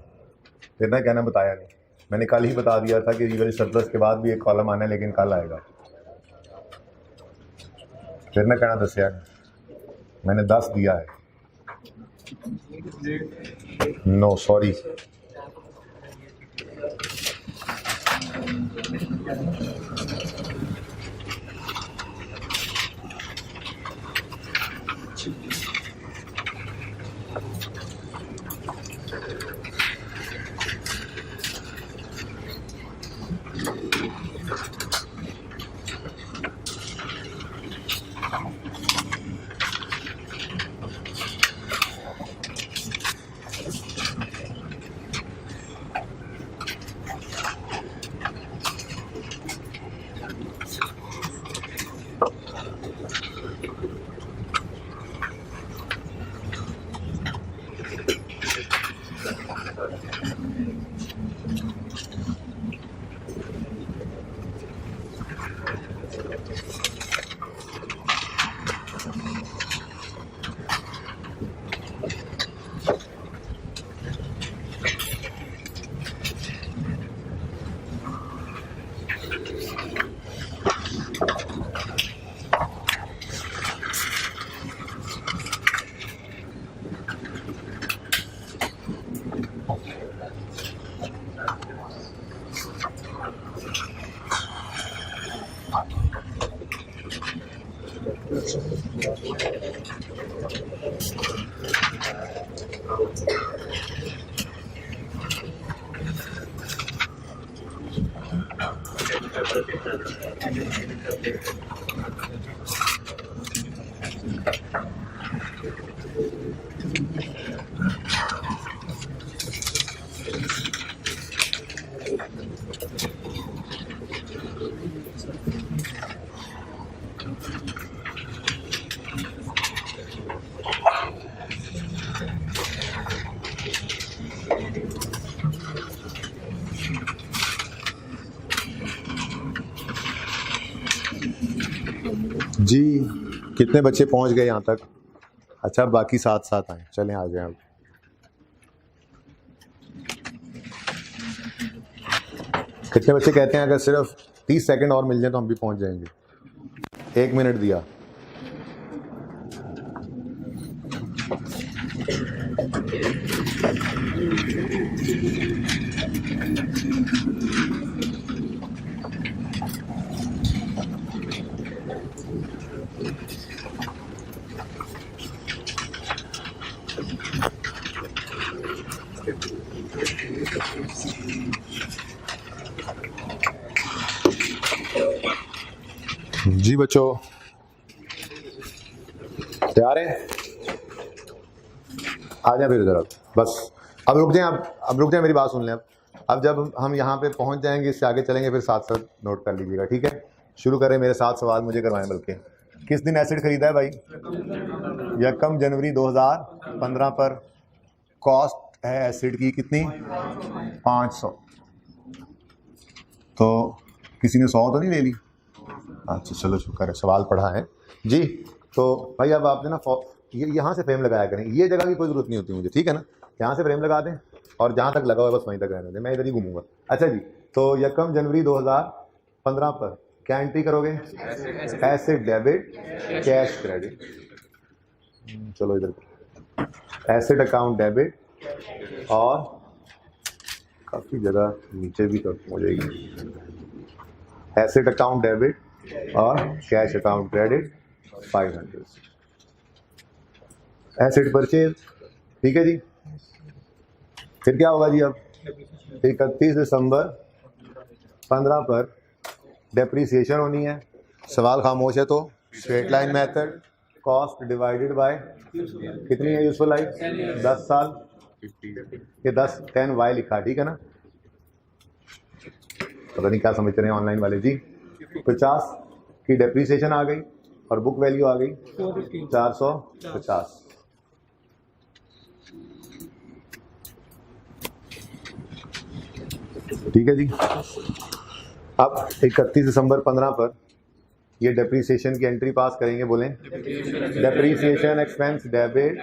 फिर ना कहना बताया नहीं। मैंने कल ही बता दिया था कि रिवर्स सरप्लस के बाद भी एक कॉलम आना है, लेकिन कल आएगा। फिर ना कहना दसिया नहीं, मैंने 10 दिया है। नो सॉरी, जी कितने बच्चे पहुंच गए यहाँ तक? अच्छा बाकी साथ साथ आए, चलें आ जाएं। अब कितने बच्चे कहते हैं अगर सिर्फ 30 सेकंड और मिल जाए तो हम भी पहुंच जाएंगे? 1 मिनट दिया। जी बच्चों तैयार हैं? आ जाए फिर इधर। बस अब रुक जाएं, अब रुक जाएं, मेरी बात सुन लें। अब जब हम यहाँ पे पहुँच जाएंगे, इससे आगे चलेंगे, फिर साथ साथ नोट कर लीजिएगा, ठीक है? शुरू करें, मेरे साथ सवाल मुझे करवाएं। बल्कि किस दिन एसिड खरीदा है भाई? 1 जनवरी 2015 पर। कॉस्ट है एसिड की कितनी? 500। तो किसी ने 100 तो नहीं ले ली? अच्छा चलो शुक्र है, सवाल पढ़ा है जी। तो भाई अब आपने ना यहाँ से फ्रेम लगाया करें, ये जगह की कोई ज़रूरत नहीं होती मुझे, ठीक है ना? यहाँ से फ्रेम लगा दें और जहाँ तक लगा हुआ बस वहीं तक रहने दें, मैं इधर ही घूमूंगा। अच्छा जी, तो 1 जनवरी 2015 पर क्या एंट्री करोगे? Acid debit, cash credit. चलो इधर एसिड अकाउंट डेबिट, और काफ़ी जगह नीचे भी हो जाएगी। एसिड अकाउंट डेबिट और cash account credit 500। Asset purchase, ठीक है जी। फिर क्या होगा जी, अब 31 दिसंबर 15 पर डेप्रीसिएशन होनी है। सवाल खामोश है तो straight line method, cost divided by कितनी है यूजफुल लाइफ, 10 साल, ये 10 वाई लिखा, ठीक है ना। पता नहीं क्या समझ रहे हैं ऑनलाइन वाले जी। 50 की डेप्रीसिएशन आ गई और बुक वैल्यू आ गई 450। ठीक है जी। अब 31 दिसंबर 15 पर ये डेप्रीसिएशन की एंट्री पास करेंगे, बोलें depreciation expense debit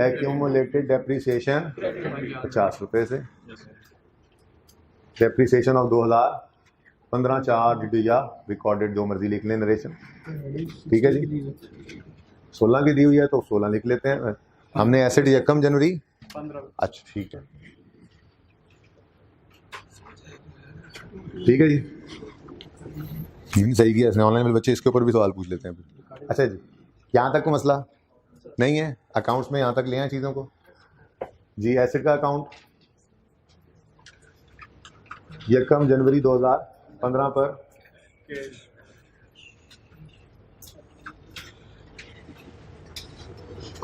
accumulated depreciation 50 रुपये से, डेप्रीसिएशन ऑफ 2015 चार्ज या रिकॉर्डेड, जो मर्जी लिख लें नरेशन, ठीक है जी। 16 की दी हुई है तो 16 लिख लेते हैं। हमने एसेट यकम जनवरी 15, अच्छा ठीक है, ठीक है जी। सही किया इसने, ऑनलाइन में बच्चे इसके ऊपर भी सवाल पूछ लेते हैं। अच्छा जी, यहाँ तक को मसला नहीं है, अकाउंट्स में यहाँ तक ले आए चीज़ों को जी। एसेट का अकाउंट यकम जनवरी 2015 पर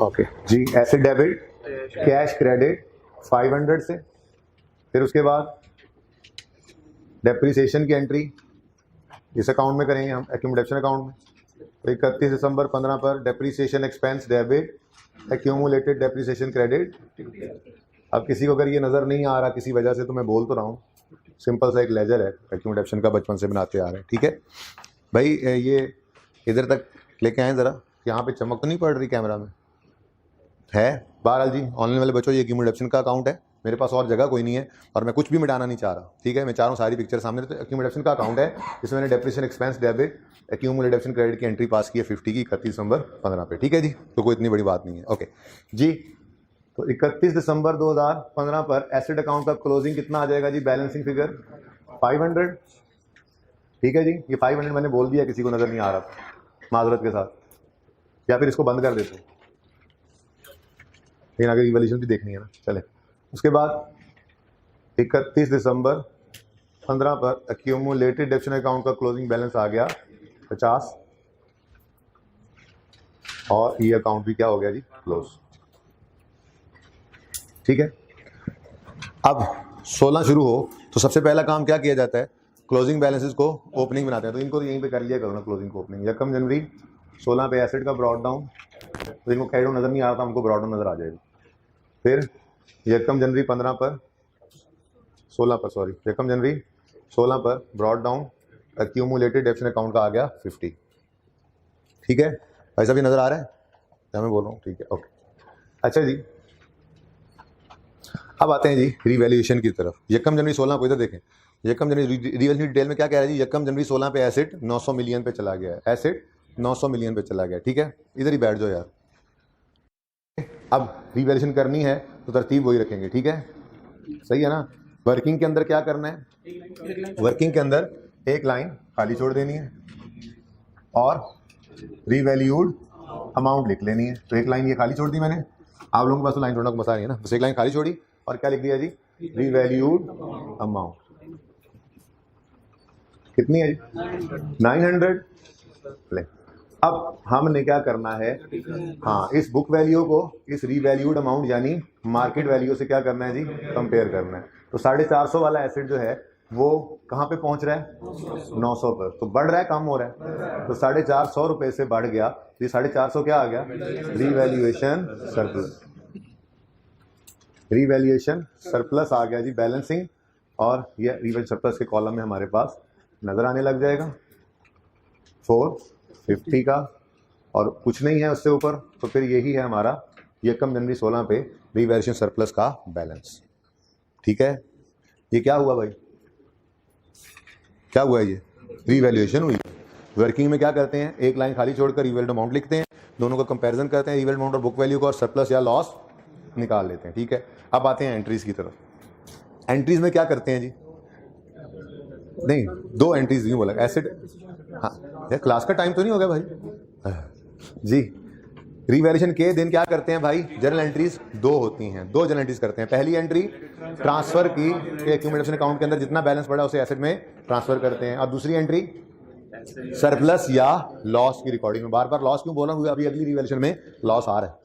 ओके जी। एसेट डेबिट कैश क्रेडिट 500 से, फिर उसके बाद डेप्रीसिएशन की एंट्री इस अकाउंट में करेंगे हम, एक्यूमुलेशन अकाउंट में। तो 31 दिसंबर 15 पर depreciation expense debit accumulated depreciation credit. अब किसी को अगर ये नज़र नहीं आ रहा किसी वजह से तो मैं बोल तो रहा हूँ, सिंपल सा एक लेजर है एक्यूमुलेशन का, बचपन से बनाते आ रहे हैं, ठीक है भाई। ये इधर तक लेके आए ज़रा, यहाँ पे चमक तो नहीं पड़ रही कैमरा में है। बहरहाल जी ऑनलाइन वाले बच्चों, ये एक्यूमुलेशन का अकाउंट है, मेरे पास और जगह कोई नहीं है और मैं कुछ भी मिटाना नहीं चाह रहा, ठीक है। मैं चाह रहा हूँ सारी पिक्चर सामने। तो एक्यूमुलेशन का अकाउंट है जिसमें मैंने depreciation expense debit accumulated depreciation credit की एंट्री पास की है 50 की 31 दिसंबर 15 पे, ठीक है जी। तो कोई इतनी बड़ी बात नहीं है, ओके जी। तो 31 दिसंबर 2015 पर एसेट अकाउंट का क्लोजिंग कितना आ जाएगा जी, बैलेंसिंग फिगर 500, ठीक है जी। ये 500 मैंने बोल दिया, किसी को नज़र नहीं आ रहा माजरत के साथ, या फिर इसको बंद कर देते, लेकिन अगर रिवॉल्यूशन भी देखनी है ना, चले। उसके बाद 31 दिसंबर 15 पर एक्यूमुलेटेड डेप्रीसिएशन अकाउंट का क्लोजिंग बैलेंस आ गया 50 और ये अकाउंट भी क्या हो गया जी, क्लोज, ठीक है। अब 16 शुरू हो तो सबसे पहला काम क्या किया जाता है, क्लोजिंग बैलेंसेस को ओपनिंग बनाते हैं। तो इनको यहीं पे कर लिया करो ना, क्लोजिंग को ओपनिंग। यकम जनवरी 16 पे एसेट का ब्रॉड डाउन, तो इनको कैश डाउन नजर नहीं आ रहा था, हमको ब्रॉड डाउन नजर आ जाएगा। फिर यकम जनवरी 15 पर 16 पर सॉरी यकम जनवरी 16 पर brought down accumulated depreciation account का आ गया 50, ठीक है। ऐसा भी नजर आ रहा है क्या मैं बोल रहा हूँ, ठीक है ओके। अच्छा जी, अब आते हैं जी रिवैल्यूएशन की तरफ। यकम जनवरी 16 को इधर देखें, यकम जनवरी रिवैल्यूएशन डिटेल में क्या कह रहा है जी। यकम जनवरी 16 पे एसेट 900 मिलियन पे चला गया है, एसेट 900 मिलियन पे चला गया, ठीक है। इधर ही बैठ जाओ यार। अब रिवैल्यूएशन करनी है तो तरतीब वही रखेंगे, ठीक है, सही है ना। वर्किंग के अंदर क्या करना है, वर्किंग के अंदर एक लाइन खाली छोड़ देनी है और रिवैल्यूड अमाउंट लिख लेनी है। तो एक लाइन ये खाली छोड़ दी मैंने, आप लोगों के पास तो लाइन छोड़ना को मसा नहीं है ना, बस एक लाइन खाली छोड़ी और क्या लिख दिया जी, रिवैल्यूड अमाउंट कितनी है जी, 900। ले अब हमने क्या करना है, हाँ इस बुक वैल्यू को इस रीवैल्यूड अमाउंट यानी मार्केट वैल्यू से क्या करना है जी, कंपेयर करना है। तो 450 वाला एसेट जो है वो कहाँ पे पहुंच रहा है, 900 पर। तो बढ़ रहा है कम हो रहा है, तो 450 रुपये से बढ़ गया, तो ये 450 क्या आ गया, रीवैल्यूएशन सरप्लस, रीवैल्यूएशन सरप्लस आ गया जी बैलेंसिंग। और ये रीवैल्यूएशन सरप्लस के कॉलम में हमारे पास नजर आने लग जाएगा 450 का, और कुछ नहीं है उससे ऊपर। तो फिर यही है हमारा यकम जनवरी 16 पे रीवैल्यूएशन सरप्लस का बैलेंस, ठीक है। ये क्या हुआ भाई, क्या हुआ, ये रीवैल्यूएशन हुई। वर्किंग में क्या करते हैं, एक लाइन खाली छोड़कर रीवैल्यूड अमाउंट लिखते हैं, दोनों का कंपैरिजन करते हैं, रीवैल्यूड अमाउंट और बुक वैल्यू को, और सरप्लस या लॉस निकाल लेते हैं, ठीक है। अब आते हैं एंट्रीज की तरफ। एंट्रीज में क्या करते हैं जी, नहीं दो एंट्रीज नहीं बोला एसिड, हाँ यार क्लास का टाइम तो नहीं हो गया भाई जी। रिवैल्यूएशन के दिन क्या करते हैं भाई, जर्नल एंट्रीज दो होती हैं, दो जर्नल एंट्रीज करते हैं। पहली एंट्री ट्रांसफर की एक्यूमुलेशन अकाउंट के अंदर जितना बैलेंस पड़ा उसे एसेट में ट्रांसफर करते हैं, और दूसरी एंट्री सरप्लस या लॉस की रिकॉर्डिंग में। बार बार लॉस क्यों बोला हुआ, अभी अगली रिवैल्यूएशन में लॉस आ रहा है,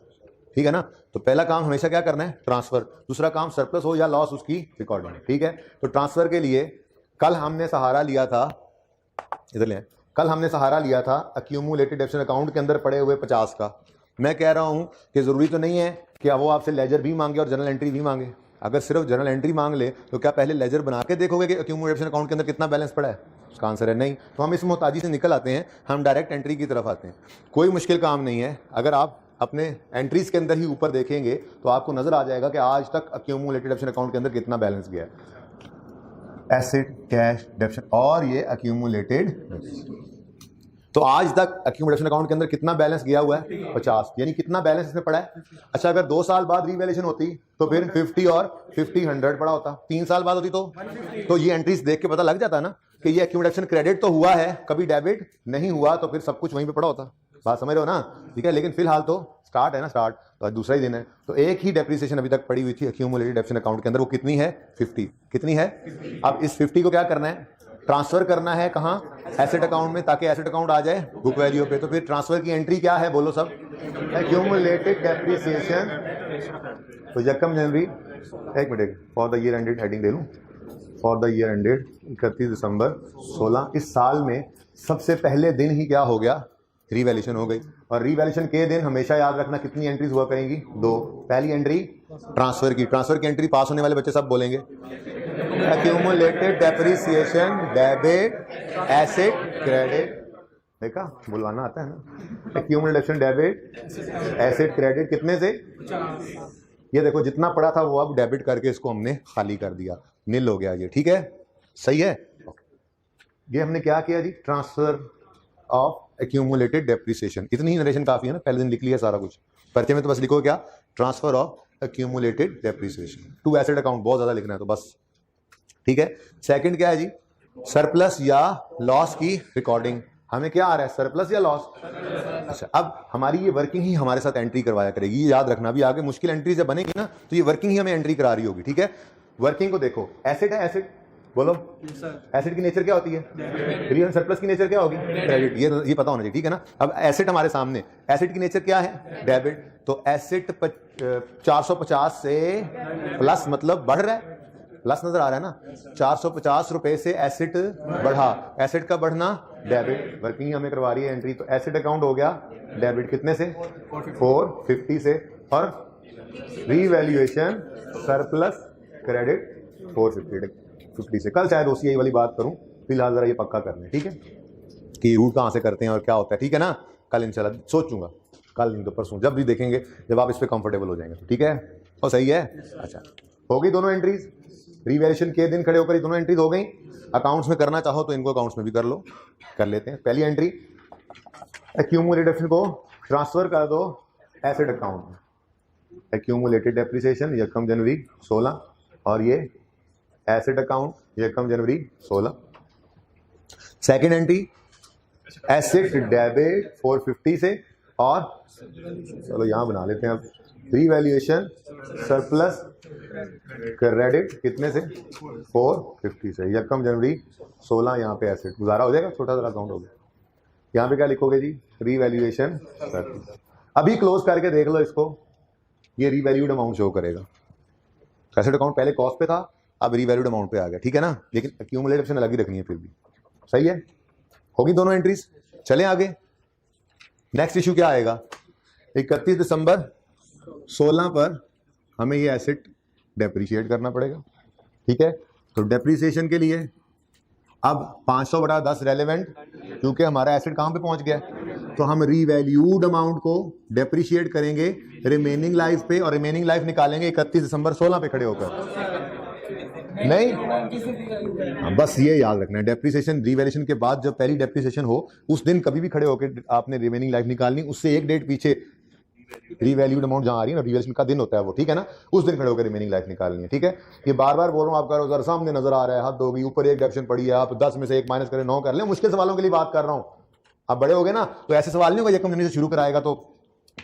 ठीक है ना। तो पहला काम हमेशा क्या करना है, ट्रांसफर, दूसरा काम सरप्लस हो या लॉस उसकी रिकॉर्डिंग, ठीक है। तो ट्रांसफर के लिए कल हमने सहारा लिया था, इधर ले, कल हमने सहारा लिया था अक्यूमुलेटेड डेप्ट अकाउंट के अंदर पड़े हुए 50 का। मैं कह रहा हूं कि जरूरी तो नहीं है कि वो आपसे लेजर भी मांगे और जर्नल एंट्री भी मांगे। अगर सिर्फ जर्नल एंट्री मांग ले तो क्या पहले लेजर बना के देखोगे कि अक्यूमुलेशन अकाउंट के अंदर कितना बैलेंस पड़ा है? उसका आंसर है नहीं। तो हम इस मोहताजी से निकल आते हैं, हम डायरेक्ट एंट्री की तरफ आते हैं। कोई मुश्किल काम नहीं है, अगर आप अपने एंट्रीज के अंदर ही ऊपर देखेंगे तो आपको नजर आ जाएगा कि आज तक अक्यूमुलेटेड डेप्ट अकाउंट के अंदर कितना बैलेंस गया है, एसेट, कैश, डेप्ट और ये अक्यूमुलेटेड। तो आज तक अक्यूमुलेशन अकाउंट के अंदर कितना बैलेंस गया हुआ है, 50, यानी कितना बैलेंस इसमें पड़ा है। अच्छा, अगर 2 साल बाद रिवैल्यूएशन होती तो फिर 50 और 50 100 पड़ा होता, 3 साल बाद होती तो ये एंट्रीज देख के पता लग जाता ना कि ये अक्यूमुलेशन क्रेडिट तो हुआ है, कभी डेबिट नहीं हुआ, तो फिर सब कुछ वहीं पे पड़ा होता। बात समझ रहे हो ना, ठीक है। लेकिन फिलहाल तो स्टार्ट है ना, स्टार्ट तो आज दूसरा ही दिन है, तो एक ही डेप्रिसिएशन अभी तक पड़ी हुई थी अक्यूमुलेटेड डेप्ट अकाउंट के अंदर, वो कितनी है, 50। कितनी है? अब इस 50 को क्या करना है, ट्रांसफर करना है कहाँ, एसेट अकाउंट में, ताकि एसेट अकाउंट आ जाए बुक वैल्यू पे। तो फिर ट्रांसफर की एंट्री क्या है, बोलो सब, अक्यूमुलेटेड डेप्रिसिएशन। तो यकम जनवरी, एक minute, for the year ended heading दे लूँ, for the year ended 31 December 16। इस साल में सबसे पहले दिन ही क्या हो गया, रिवैल्यूएशन हो गई। और रिवैल्यूएशन के दिन हमेशा याद रखना कितनी एंट्रीज हुआ करेंगी, 2। पहली एंट्री ट्रांसफर की, ट्रांसफर की एंट्री पास होने वाले बच्चे सब बोलेंगे, accumulated depreciation debit asset credit. देखा, बुलवाना आता है ना, अक्यूमुलेशन डेबिट एसेट क्रेडिट कितने से, ये देखो जितना पड़ा था वो अब डेबिट करके इसको हमने खाली कर दिया, नील हो गया ये, ठीक है, सही है। ये हमने क्या किया जी, ट्रांसफर ऑफ एक्यूमुलेटेड डेप्रिसिएशन। इतनी ही नरेशन काफी है ना, पहले दिन लिख लिया सारा कुछ। पर्चे में तो बस लिखो क्या, transfer of accumulated depreciation to asset account, बहुत ज्यादा लिखना है तो बस, ठीक है। सेकंड क्या है जी, सरप्लस या लॉस की रिकॉर्डिंग। हमें क्या आ रहा है, सरप्लस या लॉस। अच्छा, अब हमारी ये वर्किंग ही हमारे साथ एंट्री करवाया करेगी, ये याद रखना। भी आगे मुश्किल एंट्री जब बनेगी ना तो ये वर्किंग ही हमें एंट्री करा रही होगी, ठीक है। वर्किंग को देखो, एसेट है, एसेट बोलो, एसेट की नेचर क्या होती है, रियल। सरप्लस की नेचर क्या होगी, क्रेडिट। ये पता होना चाहिए, ठीक है ना। अब एसेट हमारे सामने, एसेट की नेचर क्या है, डेबिट। तो एसेट 450 से प्लस मतलब बढ़ रहा है, प्लस नजर आ रहा है ना, 450 रुपए से एसेट बढ़ा, एसेट का बढ़ना डेबिट, वर्किंग हमें करवा रही है एंट्री। तो एसेट अकाउंट हो गया डेबिट कितने से, 450 से, और रीवैल्यूएशन सरप्लस क्रेडिट 450 से। कल शायद OCI वाली बात करूं, फिलहाल जरा ये पक्का करने, ठीक है, कि रूट कहां से करते हैं और क्या होता है, ठीक है ना। कल इंशाल्लाह सोचूंगा, कल नहीं तो परसों, जब भी देखेंगे, जब आप इस पे कंफर्टेबल हो जाएंगे, ठीक है। और सही है, अच्छा हो गई दोनों एंट्रीज, रिवैल्यूएशन के दिन खड़े होकर दोनों एंट्रीज हो गई। अकाउंट्स में करना चाहो तो इनको अकाउंट्स में भी कर लो, कर लेते हैं। पहली एंट्री, एक्यूमुलेटेड को ट्रांसफर कर दो एसेट अकाउंट में, एक्यूमुलेटेड डेप्रिसिएशन यकम जनवरी 16, और ये एसेट अकाउंट यकम जनवरी 16। सेकेंड एंट्री, एसेट डेबिट 450 से, और चलो यहां बना लेते हैं अब, रीवैल्यूएशन सरप्लस क्रेडिट कितने से, 450 से, यकम जनवरी 16। यहाँ पे एसेट गुजारा हो जाएगा, छोटा सा अकाउंट हो गया। यहाँ पे क्या लिखोगे जी, रीवैल्यूएशन सरप्लस। अभी क्लोज करके देख लो इसको, ये रीवैल्यूड अमाउंट शो करेगा। एसेट अकाउंट पहले कॉस्ट पे था, अब रीवैल्यूड अमाउंट पे आ गया, ठीक है ना। लेकिन एक्यूमुलेशन अलग ही रखनी है फिर भी, सही है। होगी दोनों एंट्रीज, चलें आगे। नेक्स्ट इशू क्या आएगा, 31 दिसंबर 16 पर हमें ये एसेट डेप्रिशिएट करना पड़ेगा, ठीक है। तो डेप्रिसिएशन के लिए अब 500/10 रेलेवेंट, क्योंकि हमारा एसेट कहाँ पे पहुंच गया, तो हम रीवैल्यूड अमाउंट को डेप्रिशिएट करेंगे रिमेनिंग लाइफ पे, और रिमेनिंग लाइफ निकालेंगे 31 दिसंबर 16 पे खड़े होकर। नहीं, बस ये याद रखना है, डेप्रिसिएशन रिवैल्यूएशन के बाद जब पहली डेप्रिसिएशन हो उस दिन कभी भी खड़े होकर आपने रिमेनिंग लाइफ निकालनी, उससे एक डेट पीछे रीवैल्यूड अमाउंट जहां आ रही है ना, रिवैल्यूएशन का दिन होता है वो, ठीक है ना, उस दिन खड़े होकर रिमेनिंग लाइफ निकालनी है, ठीक है। ये बार बार बोल रहा हूं, आपका रोजगार सामने नजर आ रहा है, हद हो गई, ऊपर एक डेप्शन पड़ी है, आप 10 में से 1 माइनस करें 9 कर लें, मुश्किल सवालों के लिए बात कर रहा हूं। आप बड़े हो गए ना, तो ऐसे सवाल नहीं होगा यकम जनवरी से शुरू कराएगा तो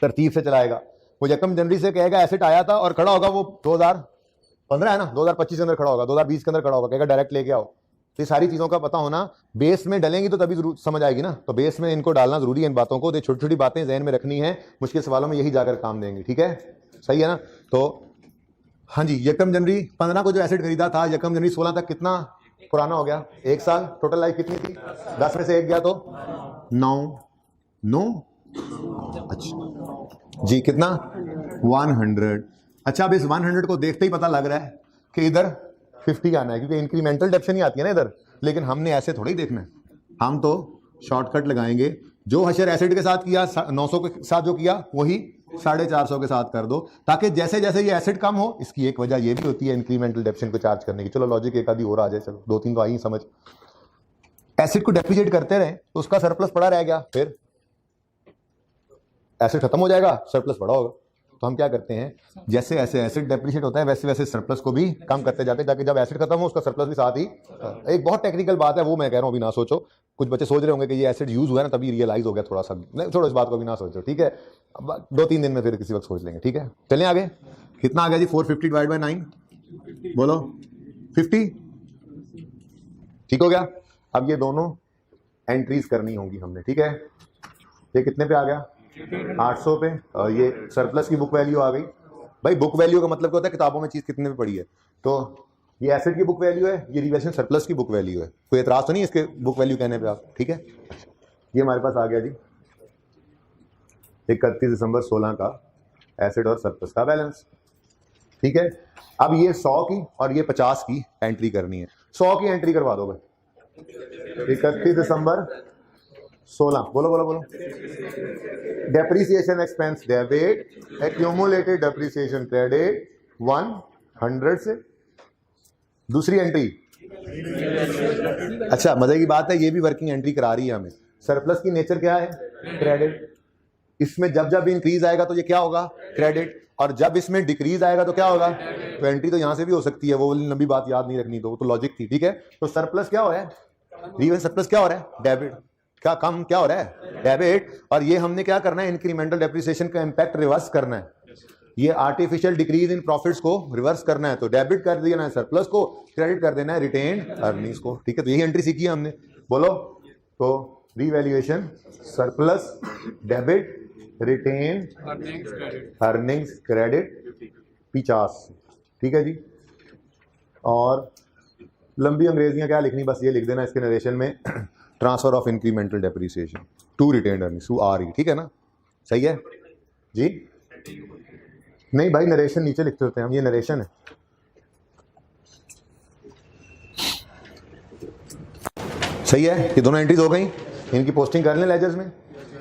तरतीब से चलाएगा। वो यकम जनवरी से कहेगा एसेट आया था और खड़ा होगा वो 2015 है ना, 2025 के अंदर खड़ा होगा, 2020 के अंदर खड़ा होगा, कहेगा डायरेक्ट लेके आओ। तो ये सारी चीज़ों का पता होना, बेस में डलेंगी तो तभी समझ आएगी ना, तो बेस में इनको डालना जरूरी है इन बातों को। तो छोटी छोटी बातें जहन में रखनी है, मुश्किल सवालों में यही जाकर काम देंगे, ठीक है, सही है ना। तो हाँ जी, यकम जनवरी 15 को जो एसेट खरीदा था, यकम जनवरी 16 तक कितना पुराना हो गया, 1 साल। टोटल लाइफ कितनी थी, 10 में से 1 गया तो 9 अच्छा जी, कितना 100। अच्छा, अब इस 100 को देखते ही पता लग रहा है कि इधर 50 आना है, क्योंकि इंक्रीमेंटल डेप्शन ही आती है ना इधर। लेकिन हमने ऐसे थोड़ा ही देखना है, हम तो शॉर्टकट लगाएंगे। जो हशर एसिड के साथ किया 900 के साथ जो किया वही 450 के साथ कर दो, ताकि जैसे जैसे ये एसिड कम हो। इसकी एक वजह ये भी होती है इंक्रीमेंटल डेप्शन को चार्ज करने की। चलो लॉजिक एक आधी और आ जाए, चलो 2-3 तो आई समझ। एसिड को डेप्रिशिएट करते रहे तो उसका सरप्लस पड़ा रह गया, फिर एसिड खत्म हो जाएगा, सरप्लस बड़ा होगा। तो हम क्या करते हैं, जैसे ऐसे एसिड डेप्रिशिएट होता है वैसे वैसे सरप्लस को भी कम करते जाते हैं, ताकि जब एसिड खत्म हो उसका सरप्लस भी साथ ही। एक बहुत टेक्निकल बात है, वो मैं कह रहा हूँ अभी ना सोचो। कुछ बच्चे सोच रहे होंगे कि ये एसिड यूज हुआ है ना तभी रियलाइज हो गया थोड़ा सा, नहीं छोड़ो इस बात को भी ना सोचो, ठीक है। अब 2-3 दिन में फिर किसी वक्त सोच लेंगे, ठीक है। चलें आगे, कितना आ गया जी 450 डिवाइड बाई 9, बोलो 50, ठीक हो गया। अब ये दोनों एंट्रीज करनी होंगी हमने, ठीक है। ये कितने पे आ गया, 800 पे, और ये सरप्लस की बुक वैल्यू आ गई। भाई बुक वैल्यू का मतलब क्या होता है, किताबों में चीज कितने पे पड़ी है। तो ये एसिड की बुक वैल्यू है, ये रिवेशन सरप्लस की बुक वैल्यू है। कोई एतराज तो नहीं इसके बुक वैल्यू कहने पे आप, ठीक है। ये हमारे पास आ गया जी 31 दिसंबर 16 का एसिड और सरप्लस का बैलेंस, ठीक है। अब ये 100 की और ये 50 की एंट्री करनी है। 100 की एंट्री करवा दो भाई, 31 दिसंबर 16, बोलो बोलो बोलो। Depreciation expense debit, accumulated depreciation credit 100 से। दूसरी एंट्री, अच्छा मजे की बात है, ये भी वर्किंग एंट्री करा रही है हमें। सरप्लस की नेचर क्या है, क्रेडिट। इसमें जब जब इंक्रीज आएगा तो ये क्या होगा, क्रेडिट, और जब इसमें डिक्रीज आएगा तो क्या होगा। तो एंट्री तो यहां से भी हो सकती है, वो लंबी बात याद नहीं रखनी, तो वो तो लॉजिक थी, ठीक है। तो सरप्लस क्या हो रहा है, रिवर्स सरप्लस क्या हो रहा है, डेबिट। क्या कम क्या हो रहा है, डेबिट। और ये हमने क्या करना है, इंक्रीमेंटल डेप्रिसिएशन का इंपैक्ट रिवर्स करना है, ये आर्टिफिशियल डिक्रीज इन प्रॉफिट्स को रिवर्स करना है। तो डेबिट कर देना है सरप्लस को, क्रेडिट कर देना है रिटेन अर्निंग्स को, ठीक है। तो यही एंट्री सीखी है हमने, बोलो। तो revaluation, surplus, debit, retain earnings, credit 50, ठीक है जी। और लंबी अंग्रेजियां क्या लिखनी, बस ये लिख देना इसके नरेशन में, transfer of incremental depreciation to retained earnings, to R E, ठीक है ना, सही है जी। नहीं भाई नरेशन नीचे लिखते होते हैं हम, ये नरेशन है। सही है, ये दोनों एंट्रीज हो गई, इनकी पोस्टिंग कर लें लेजर्स में।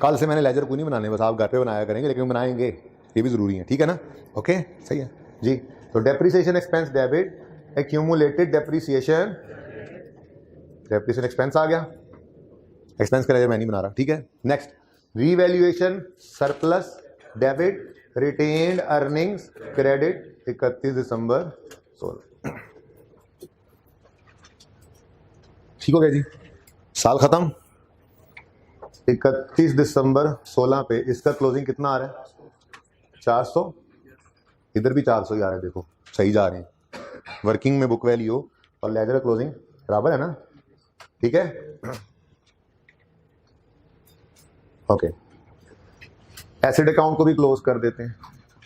कल से मैंने लेजर को नहीं बनाने, बस आप घर पे बनाया करेंगे, लेकिन बनाएंगे, ये भी जरूरी है, ठीक है ना, ओके सही है जी। तो depreciation expense debit, accumulated depreciation, depreciation expense आ गया, एक्सपेंस का लेजर मैं नहीं बना रहा, ठीक है। Next, revaluation surplus debit, retained earnings credit 31 December 16, ठीक हो गया जी। साल खत्म 31 दिसंबर 16 पे, इसका क्लोजिंग कितना आ रहा है 400, इधर भी 400 ही आ रहा है, देखो सही जा रहे हैं। वर्किंग में बुक वैल्यू और लेजर क्लोजिंग बराबर है ना, ठीक है, ओके। एसिड अकाउंट को भी क्लोज कर देते हैं।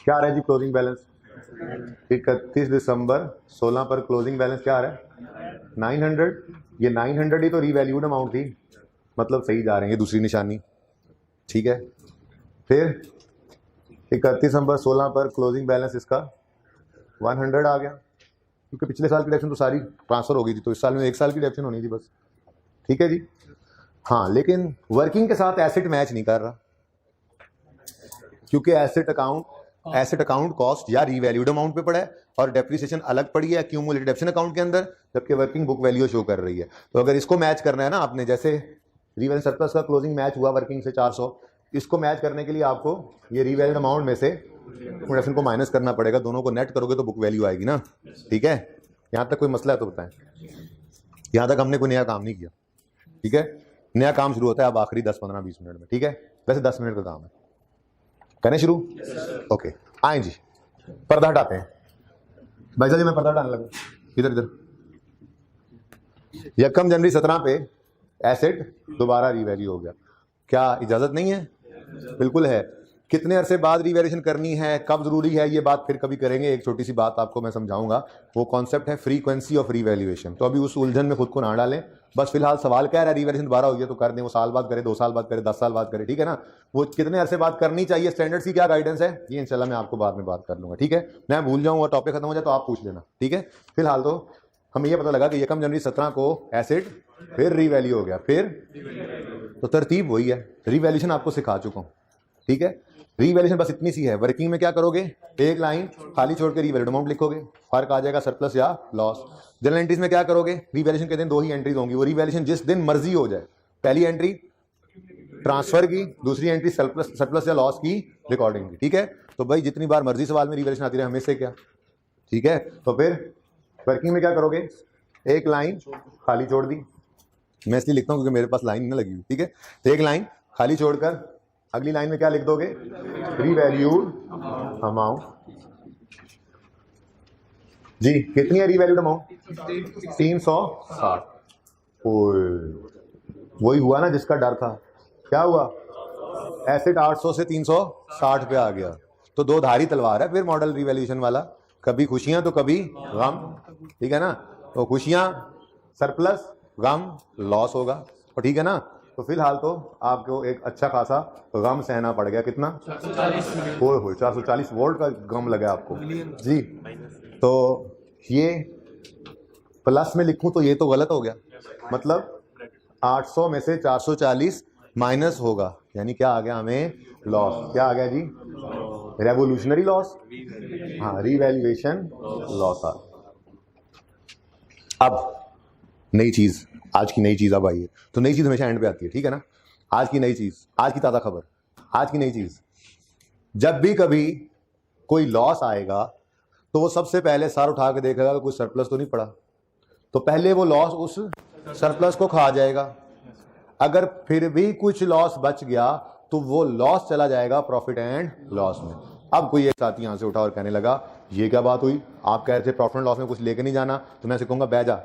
क्या आ रहा है जी क्लोजिंग बैलेंस, 31 दिसंबर 16 पर क्लोजिंग बैलेंस क्या आ रहा है 900। ये 900 ही तो रीवैल्यूड अमाउंट थी, मतलब सही जा रहे हैं, दूसरी निशानी, ठीक है। फिर 31 दिसंबर 16 पर क्लोजिंग बैलेंस इसका 100 आ गया, क्योंकि पिछले साल की डेप्शन तो सारी ट्रांसफर हो गई थी, तो इस साल में 1 साल की डेप्शन होनी थी बस, ठीक है जी। हाँ, लेकिन वर्किंग के साथ एसेट मैच नहीं कर रहा, क्योंकि एसेट अकाउंट कॉस्ट या रीवैल्यूड अमाउंट पे पड़ा है और डेप्रिसिएशन अलग पड़ी है एक्यूमुलेटेड डेप्शन अकाउंट के अंदर, जबकि वर्किंग बुक वैल्यू शो कर रही है। तो अगर इसको मैच करना है ना आपने, जैसे रीवैल्यूड सरप्लस का क्लोजिंग मैच हुआ वर्किंग से 400, इसको मैच करने के लिए आपको ये रीवैल्यूड अमाउंट में से डेप्शन को माइनस करना पड़ेगा, दोनों को नेट करोगे तो बुक वैल्यू आएगी ना, ठीक है। यहाँ तक कोई मसला है तो बताएं, यहाँ तक हमने कोई नया काम नहीं किया, ठीक है। नया काम शुरू होता है अब आखिरी 10-15-20 मिनट में, ठीक है, वैसे 10 मिनट का काम है। करें शुरू? ओके, आए जी, पर्दा हटाते हैं। भाई साहब जी मैं पर्दा हटाने लगा, इधर इधर। 1 जनवरी 17 पे एसेट दोबारा रीवैल्यू हो गया, क्या इजाजत नहीं है? बिल्कुल है। कितने अरसे बाद रीवैल्यूएशन करनी है, कब जरूरी है, ये बात फिर कभी करेंगे। एक छोटी सी बात आपको मैं समझाऊंगा, वो कॉन्सेप्ट है फ्रीक्वेंसी ऑफ रीवैल्यूएशन। तो अभी उस उलझन में खुद को ना डालें, बस फिलहाल सवाल क्या है, रीवैल्यूएशन दोबारा हो गया तो कर दें, वो साल बाद करे, 2 साल बाद करे, 10 साल बाद करे, ठीक है ना। वो कितने अरसे बाद करनी चाहिए, स्टैंडर्ड्स की क्या गाइडेंस है, ये इंशाल्लाह मैं आपको बाद में बात कर लूंगा, ठीक है। मैं भूल जाऊँ और टॉपिक खत्म हो जाए तो आप पूछ लेना, ठीक है। फिलहाल तो हमें ये पता लगा कि 1 जनवरी 17 को एसेट फिर रीवैल्यू हो गया, फिर तो तरतीब वही है, रीवैल्यूएशन आपको सिखा चुका हूँ, ठीक है। रीवैल्यूएशन बस इतनी सी है। वर्किंग में क्या करोगे, एक लाइन खाली छोड़ के रीवैल्यूड अमाउंट लिखोगे, फर्क आ जाएगा सरप्लस या लॉस। जनरल एंट्रीज में क्या करोगे, रीवैल्यूएशन के दिन 2 ही एंट्रीज होंगी, वो रीवैल्यूएशन जिस दिन मर्जी हो जाए। पहली एंट्री ट्रांसफर की, दूसरी एंट्री सरप्लस या लॉस की रिकॉर्डिंग की, ठीक है। तो भाई जितनी बार मर्जी सवाल में रीवैल्यूएशन आती रहे, हमें से क्या, ठीक है। तो फिर वर्किंग में क्या करोगे, एक लाइन खाली छोड़ दी, मैं इसलिए लिखता हूं क्योंकि मेरे पास लाइन नहीं लगी हुई, ठीक है। तो एक लाइन खाली छोड़कर अगली लाइन में क्या लिख दोगे, रीवैल्यूड अमाउंट। जी कितनी है रीवैल्यूड अमाउंट, 360। वही हुआ ना जिसका डर था, क्या हुआ, एसेट 800 से 360 पे आ गया। तो 2 धारी तलवार है फिर मॉडल रिवैल्यूएशन वाला, कभी खुशियां तो कभी गम, ठीक है ना। तो खुशियां सरप्लस, गम लॉस होगा, और ठीक है ना। तो फिलहाल तो आपको एक अच्छा खासा गम सहना पड़ गया, कितना, 440 वोल्ट का गम लगा आपको जी। तो ये प्लस में लिखूं तो ये तो गलत हो गया, मतलब 800 में से 440 माइनस होगा, यानी क्या आ गया हमें, लॉस। क्या आ गया जी, रेवोल्यूशनरी लॉस, हाँ रिवैल्यूएशन लॉस। अब नई चीज, आज की नई चीज अब आई है। तो नई चीज हमेशा एंड पे आती है, ठीक है ना। आज की नई चीज, आज की ताजा खबर, आज की नई चीज, जब भी कभी कोई लॉस आएगा तो वो सबसे पहले सर उठा के देखेगा कि कुछ सरप्लस तो नहीं पड़ा, तो पहले वो लॉस उस सरप्लस को खा जाएगा। अगर फिर भी कुछ लॉस बच गया तो वो लॉस चला जाएगा प्रॉफिट एंड लॉस में। अब कोई एक साथी यहां से उठा और कहने लगा ये क्या बात हुई, आप कह रहे थे प्रॉफिट एंड लॉस में कुछ लेके नहीं जाना, तो मैं कहूंगा बह जा।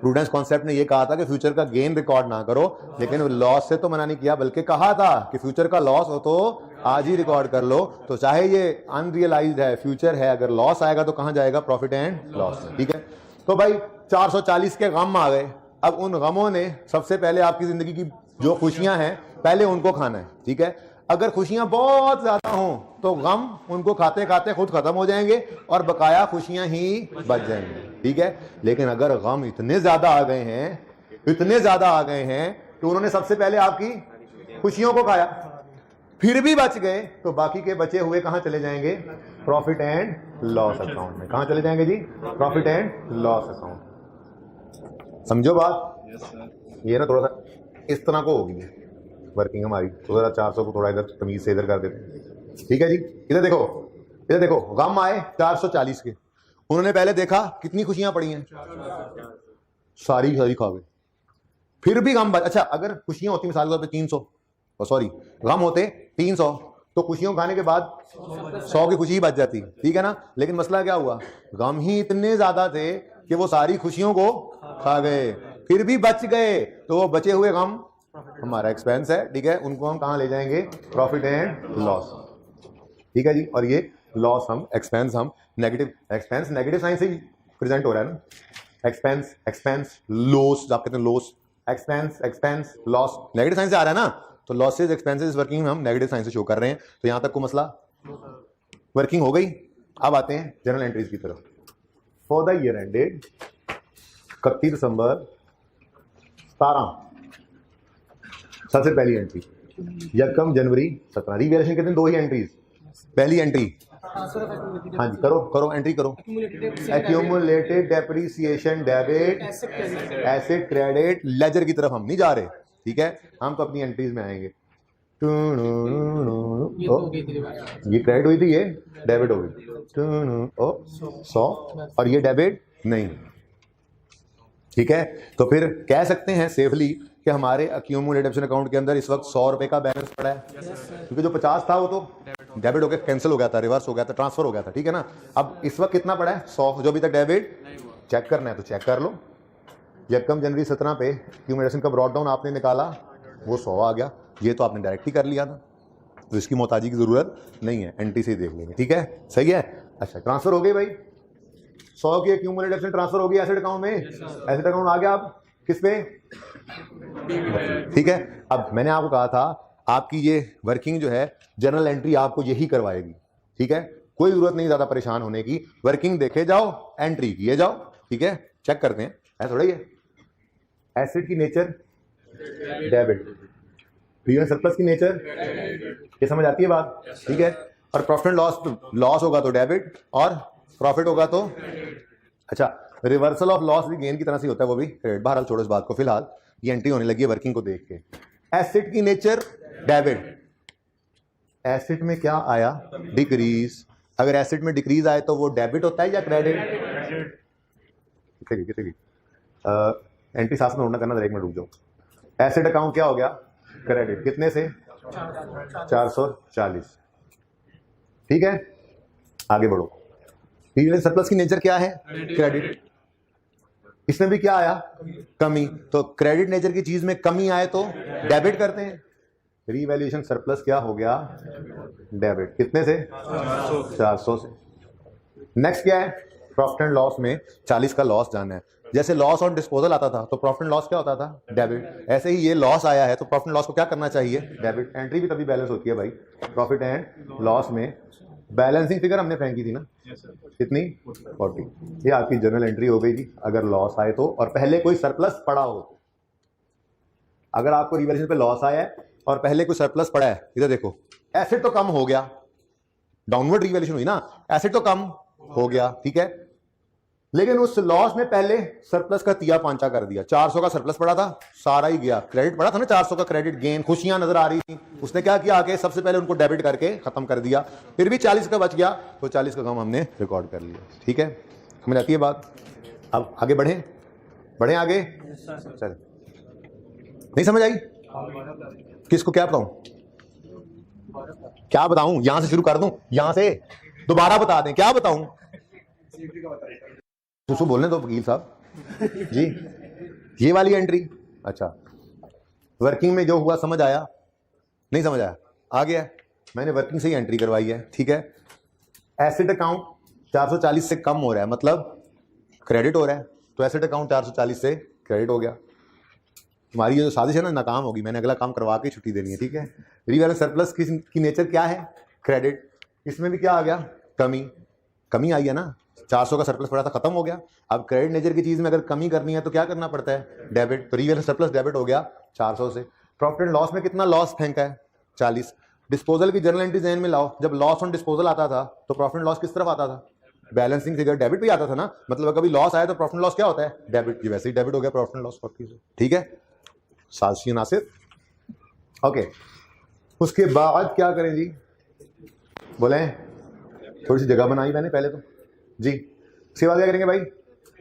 प्रूडेंस कॉन्सेप्ट ने ये कहा था कि फ्यूचर का गेन रिकॉर्ड ना करो, लेकिन लॉस से तो मना नहीं किया, बल्कि कहा था कि फ्यूचर का लॉस हो तो आज ही रिकॉर्ड कर लो। तो चाहे ये अनरियलाइज्ड है, फ्यूचर है, अगर लॉस आएगा तो कहां जाएगा, प्रॉफिट एंड लॉस में, ठीक है। तो भाई 440 के गम आ गए। अब उन गमों ने सबसे पहले आपकी जिंदगी की जो खुशियां हैं पहले उनको खाना है, ठीक है। अगर खुशियां बहुत ज्यादा हों तो गम उनको खाते खाते खुद खत्म हो जाएंगे और बकाया खुशियां ही बच जाएंगी, ठीक है। लेकिन अगर गम इतने ज्यादा आ गए हैं, इतने ज्यादा आ गए हैं तो उन्होंने सबसे पहले आपकी खुशियों को खाया, फिर भी बच गए, तो बाकी के बचे हुए कहां चले जाएंगे, प्रॉफिट एंड लॉस अकाउंट में। कहां चले जाएंगे जी, प्रॉफिट एंड लॉस अकाउंट। समझो बात, ये ना थोड़ा सा इस तरह को होगी वर्किंग हमारी, तो जरा 400 को थोड़ा इधर तमीज से इधर कर देते, ठीक है जी। इधर देखो, इधर देखो, गम आए 440 के, उन्होंने पहले देखा कितनी खुशियां पड़ी हैं, सारी सारी खा गए, फिर भी गम बच। अच्छा अगर खुशियां होती मिसाल के तौर पे 300, सॉरी गम होते 300, तो खुशियों खाने के बाद 100 की खुशी ही बच जाती, ठीक है ना। लेकिन मसला क्या हुआ, गम ही इतने ज्यादा थे कि वो सारी खुशियों को खा गए, फिर भी बच गए, तो वो बचे हुए गम हमारा एक्सपेंस है, ठीक है। उनको हम कहां ले जाएंगे, प्रॉफिट एंड लॉस, ठीक है जी। और ये लॉस हम एक्सपेंस, हम नेगेटिव, एक्सपेंस नेगेटिव साइन से ही प्रेजेंट हो रहा है ना, एक्सपेंस एक्सपेंस लॉस, आप कहते हैं loss, expense expense loss negative sign से आ रहा है ना, तो लॉसेज एक्सपेंसेस वर्किंग में हम नेगेटिव साइन से शो कर रहे हैं। तो यहां तक को मसला वर्किंग हो गई। अब आते हैं जनरल एंट्रीज की तरफ। फॉर द ईयर एंडेड 31 दिसंबर 17, सबसे पहली एंट्री 1 जनवरी 17, रिवैल्यूएशन के दिन 2 ही एंट्रीज। पहली एंट्री, हाँ जी करो करो एंट्री करो, accumulated depreciation debit, asset credit, ledger की तरफ हम नहीं जा रहे, ठीक है। हम तो अपनी एंट्रीज में आएंगे। ये क्रेडिट हुई थी, ये डेबिट हो गई, 100, और ये डेबिट नहीं, ठीक है, तो फिर कह सकते हैं सेफली कि हमारे अक्यूमुलेटेड डेबिट अकाउंट के अंदर इस वक्त 100 रुपए का बैलेंस पड़ा है, क्योंकि जो 50 था वो तो डेबिट हो गया, कैंसिल हो गया था, रिवर्स हो गया था, ट्रांसफर हो गया था, ठीक है ना। अब इस वक्त कितना पड़ा है? 100, जो अभी तक डेबिट चेक करना है तो चेक कर लो। यकम जनवरी 17 पे एक्यूमुलेशन का ब्रॉड डाउन आपने निकाला, वो 100 आ गया, ये तो आपने डायरेक्ट ही कर लिया था, तो इसकी मोहताजी की जरूरत नहीं है, एंट्री से ही देख लेंगे, ठीक है, सही है। अच्छा, ट्रांसफर हो गई भाई, 100 की एक्यूमुलेटेड ट्रांसफर हो गई एसेट अकाउंट में, एसेट अकाउंट आ गया। अब किस पे? ठीक है, अब मैंने आपको कहा था आपकी ये वर्किंग जो है जर्नल एंट्री आपको यही करवाएगी, ठीक है, कोई जरूरत नहीं ज्यादा परेशान होने की, वर्किंग देखे जाओ, एंट्री किए जाओ, ठीक है, चेक करते हैं, ऐसा थोड़ा ही है। एसेट की नेचर डेबिट, फ्री सरप्लस की नेचर, ये समझ आती है बात, ठीक है। और प्रॉफिट एंड लॉस होगा तो डेबिट, और प्रॉफिट होगा तो अच्छा, रिवर्सल ऑफ लॉस भी गेन की तरह से होता है, वो भी क्रेडिट। बहरहाल छोड़ो इस बात को, फिलहाल ये एंट्री होने लगी है वर्किंग को देख के। एसेट की नेचर डेबिट, एसेट में क्या आया? डिक्रीज। अगर एसेट में डिक्रीज आए तो वो डेबिट होता है या क्रेडिट? कितने एंट्री साथ में नोट ना करना, एक मिनट रुक जाओ। एसेट अकाउंट क्या हो गया? क्रेडिट। कितने से? 440, ठीक है, आगे बढ़ो। फ्री सरप्लस की नेचर क्या है? क्रेडिट। इसमें भी क्या आया? कमी। तो क्रेडिट नेचर की चीज में कमी आए तो डेबिट करते हैं। रीवैल्यूएशन सरप्लस क्या हो गया? डेबिट। कितने से? 400 से। नेक्स्ट क्या है? प्रॉफिट एंड लॉस में 40 का लॉस जाना है। जैसे लॉस ऑन डिस्पोजल आता था तो प्रॉफिट एंड लॉस क्या होता था? डेबिट। ऐसे ही ये लॉस आया है तो प्रॉफिट एंड लॉस को क्या करना चाहिए? डेबिट। एंट्री भी तभी बैलेंस होती है भाई, प्रॉफिट एंड लॉस में। बैलेंसिंग फिगर हमने फेंकी थी ना, कितनी? 40। ये आपकी जनरल एंट्री हो गई जी, अगर लॉस आए तो, और पहले कोई सरप्लस पड़ा हो। अगर आपको रिवैल्यूएशन पे लॉस आया है और पहले कोई सरप्लस पड़ा है, इधर देखो, एसेट तो कम हो गया, डाउनवर्ड रिवैल्यूएशन हुई ना, एसेट तो कम हो गया, ठीक है, लेकिन उस लॉस में पहले सरप्लस का तिया पांचा कर दिया। 400 का सरप्लस पड़ा था, सारा ही गया। क्रेडिट पड़ा था ना 400 का, क्रेडिट गेन, खुशियां नजर आ रही थी, उसने क्या किया? आके सबसे पहले उनको डेबिट करके खत्म कर दिया। फिर भी 40 का बच गया, तो 40 का काम हमने रिकॉर्ड कर लिया, ठीक है, समझ आती है बात। अब आगे बढ़े, बढ़े आगे, चल नहीं समझ आई? किसको क्या बताऊं, क्या बताऊं? यहां से शुरू कर दूं, यहां से दोबारा बता दें, क्या बताऊं? तो बोलने दो वकील साहब जी। ये वाली एंट्री, अच्छा, वर्किंग में जो हुआ समझ आया? नहीं समझ आया? आ गया, मैंने वर्किंग से ही एंट्री करवाई है, ठीक है। एसेट अकाउंट 440 से कम हो रहा है, मतलब क्रेडिट हो रहा है, तो एसेट अकाउंट 440 से क्रेडिट हो गया। तुम्हारी ये जो साजिश है ना, नाकाम होगी, मैंने अगला काम करवा के छुट्टी देनी है, ठीक है। रीवैल्यूएशन सरप्लस की नेचर क्या है? क्रेडिट। इसमें भी क्या आ गया? कमी। कमी आई है ना, 400 का सरप्लस पड़ा था, खत्म हो गया। अब क्रेडिट नेचर की चीज में अगर कमी करनी है तो क्या करना पड़ता है? डेबिट। तो रीवैल्यूएशन सरप्लस डेबिट हो गया 400 से। प्रॉफिट एंड लॉस में कितना लॉस फेंका है? 40। डिस्पोजल की जर्नल एंट्री ज़हन में लाओ, जब लॉस ऑन डिस्पोजल आता था तो प्रॉफिट एंड लॉस किस तरफ आता था? बैलेंसिंग फिगर डेबिट भी आता था ना, मतलब कभी लॉस आया तो प्रॉफिट एंड लॉस क्या होता है? डेबिट। ये वैसे ही डेबिट हो गया प्रॉफिट एंड लॉस 40 से, ठीक है, साजिशी नासिर, ओके। उसके बाद क्या करें जी, बोले? थोड़ी सी जगह बनाई मैंने पहले तो जी। उसके बाद क्या करेंगे भाई?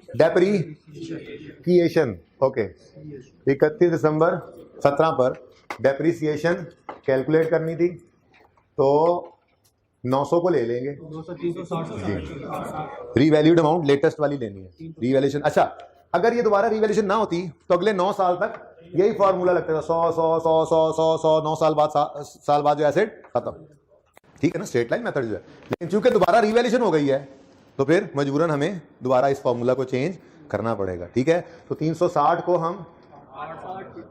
Depreciation, okay. 31 दिसंबर 17 पर डेप्रीसिएशन कैलकुलेट करनी थी, तो 900 को ले लेंगे जी। रीवैल्यूड अमाउंट लेटेस्ट वाली लेनी है, रीवैल्यूएशन। अच्छा, अगर ये दोबारा रीवैल्यूएशन ना होती तो अगले 9 साल तक यही फॉर्मूला लगता था, 100 100 100 100 100 100, 9 साल बाद जो एसेट खत्म, ठीक है ना, स्ट्रेट लाइन मेथड जो है। लेकिन चूंकि दोबारा रीवैल्यूएशन हो गई है तो फिर मजबूरन हमें दोबारा इस फॉर्मूला को चेंज करना पड़ेगा, ठीक है। तो 360 को हम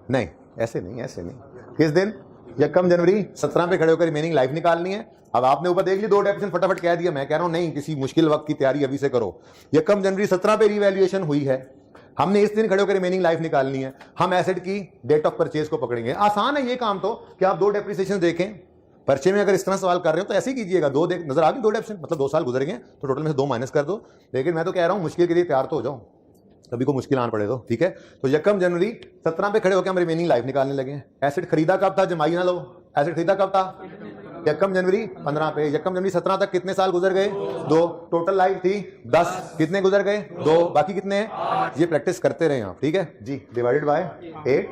नहीं, ऐसे नहीं, ऐसे नहीं, किस दिन? यकम जनवरी 17 पे खड़े होकर रिमेनिंग लाइफ निकालनी है। अब आपने ऊपर देख ली 2 डेफिनेशन फटाफट कह दिया, मैं कह रहा हूं नहीं, किसी मुश्किल वक्त की तैयारी अभी से करो। यकम जनवरी 17 पे रीवैल्यूएशन हुई है, हमने इस दिन खड़े होकर रिमेनिंग लाइफ निकालनी है। हम एसेट की डेट ऑफ परचेज को पकड़ेंगे। आसान है ये काम तो, कि आप 2 डेप्रिसिएशन देखें पर्चे में। अगर इस तरह सवाल कर रहे हो तो ऐसे ही कीजिएगा, 2 नजर आ गई, 2 डेप्रिसिएशन मतलब 2 साल गुजर गए तो टोटल में से 2 माइनस कर दो। लेकिन मैं तो कह रहा हूं मुश्किल के लिए तैयार तो हो जाओ, कभी को मुश्किल आना पड़े तो, ठीक है। तो यकम जनवरी 17 पे खड़े होकर हम रिमेनिंग लाइफ निकालने लगे। एसेट खरीदा कब था? जमाई ना लो, एसेट खरीदा कब था? यकम जनवरी 15 पे, यकम जनवरी 17 तक कितने साल गुजर गए? 2। टोटल लाइफ थी 10, कितने गुजर गए? 2, बाकी कितने हैं? ये प्रैक्टिस करते रहे आप, ठीक है जी। डिवाइडेड बाय 8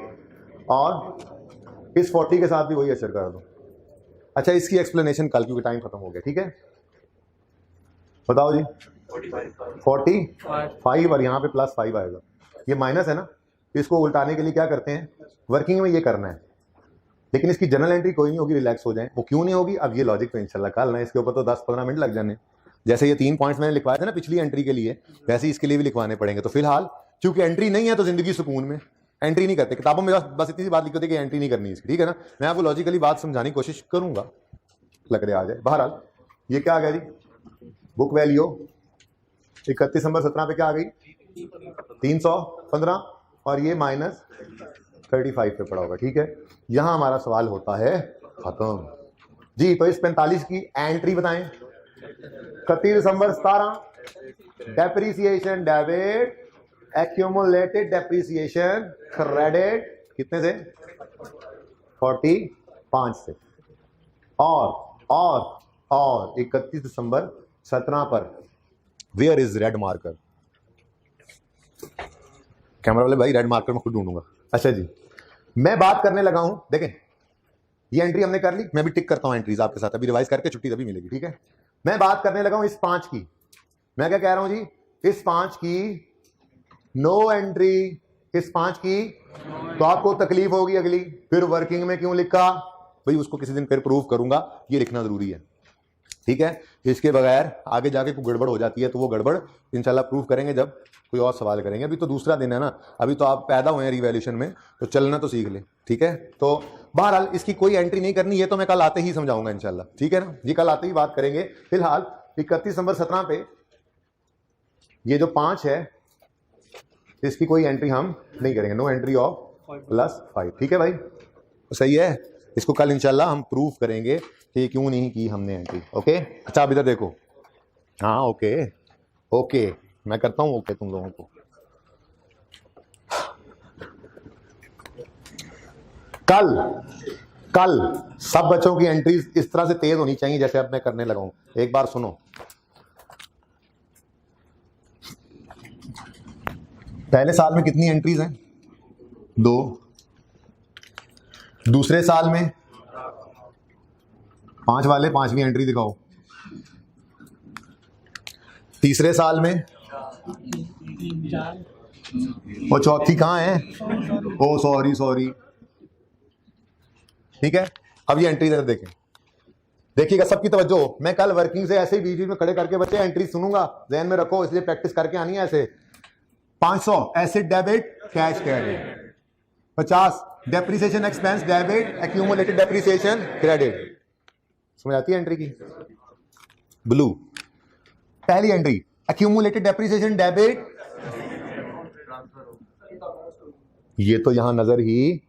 और इस 40 के साथ भी वही असर कर दो। अच्छा, इसकी एक्सप्लेनेशन कल, क्योंकि टाइम खत्म हो गया, ठीक है। बताओ जी। 45 और यहाँ पे +5 आएगा, ये माइनस है ना, इसको उल्टाने के लिए क्या करते हैं, वर्किंग में ये करना है, लेकिन इसकी जनरल एंट्री कोई नहीं होगी, रिलैक्स हो जाए। वो क्यों नहीं होगी, अब ये लॉजिक तो इंशाल्लाह कल ना, इसके ऊपर तो 10-15 मिनट लग जाने। जैसे ये 3 पॉइंट्स मैंने लिखवाए थे ना पिछली एंट्री के लिए, वैसे ही इसके लिए भी लिखवाने पड़ेंगे। तो फिलहाल चूंकि एंट्री नहीं है तो जिंदगी सुकून में, एंट्री नहीं करते किताबों में, बस इतनी सी बात लिखी होती है कि एंट्री नहीं करनी इसकी, ठीक है ना। मैं आपको लॉजिकली बात समझाने की कोशिश करूंगा, लग रहा आ जाए। बहरहाल ये क्या आ गया जी, बुक वैल्यू 31 दिसंबर 17 पे क्या आ गई? 315 और ये -35 पे पड़ा होगा, ठीक है। यहां हमारा सवाल होता है खत्म जी। तो इस 45 की एंट्री बताएं। 31 दिसंबर 17 depreciation debit, accumulated depreciation credit कितने से? 45 से। और 31 दिसंबर 17 पर where is red marker? Camera वाले भाई, रेड मार्कर मैं खुद ढूंढूंगा। अच्छा जी, मैं बात करने लगा हूं, देखें ये एंट्री हमने कर ली, मैं भी टिक करता हूं एंट्रीज आपके साथ, अभी रिवाइज करके छुट्टी तभी मिलेगी, ठीक है। मैं बात करने लगा हूं इस 5 की। मैं क्या कह रहा हूं जी, इस 5 की नो एंट्री, इस 5 की तो आपको तकलीफ होगी अगली, फिर वर्किंग में क्यों लिखा भाई, उसको किसी दिन फिर प्रूव करूंगा, ये लिखना जरूरी है, ठीक है। इसके बगैर आगे जाके कोई गड़बड़ हो जाती है, तो वो गड़बड़ इंशाल्लाह प्रूव करेंगे जब कोई और सवाल करेंगे। अभी तो दूसरा दिन है ना, अभी तो आप पैदा हुए हैं रिवैल्यूएशन में, तो चलना तो सीख ले, ठीक है। तो बहरहाल इसकी कोई एंट्री नहीं करनी, ये तो मैं कल आते ही समझाऊंगा इंशाल्लाह, ठीक है ना। ये कल आते ही बात करेंगे। फिलहाल 31 दिसंबर 17 पे ये जो 5 है, इसकी कोई एंट्री हम नहीं करेंगे, नो एंट्री ऑफ +5, ठीक है भाई, तो सही है। इसको कल इंशाल्लाह हम प्रूव करेंगे कि क्यों नहीं की हमने एंट्री, ओके। अच्छा अब इधर देखो, हाँ ओके मैं करता हूं ओके तुम लोगों को। कल सब बच्चों की एंट्रीज इस तरह से तेज होनी चाहिए जैसे अब मैं करने लगा हूं। एक बार सुनो, पहले साल में कितनी एंट्रीज हैं? 2। दूसरे साल में 5 वाले 5वीं एंट्री दिखाओ। तीसरे साल में वो चौथी कहां है? ओ सॉरी, ठीक है। अब ये एंट्री देखें, देखिएगा सबकी तवज्जो। मैं कल वर्किंग से ऐसे ही बीच में खड़े करके बच्चे एंट्री सुनूंगा, ध्यान में रखो, इसलिए प्रैक्टिस करके आनी है ऐसे। 500 asset debit cash credit, 50 depreciation expense debit accumulated depreciation credit. समझ आती है एंट्री की? ब्लू पहली एंट्री एक्यूमुलेटेड डेप्रीसिएशन डेबिट, ये तो यहां नजर ही,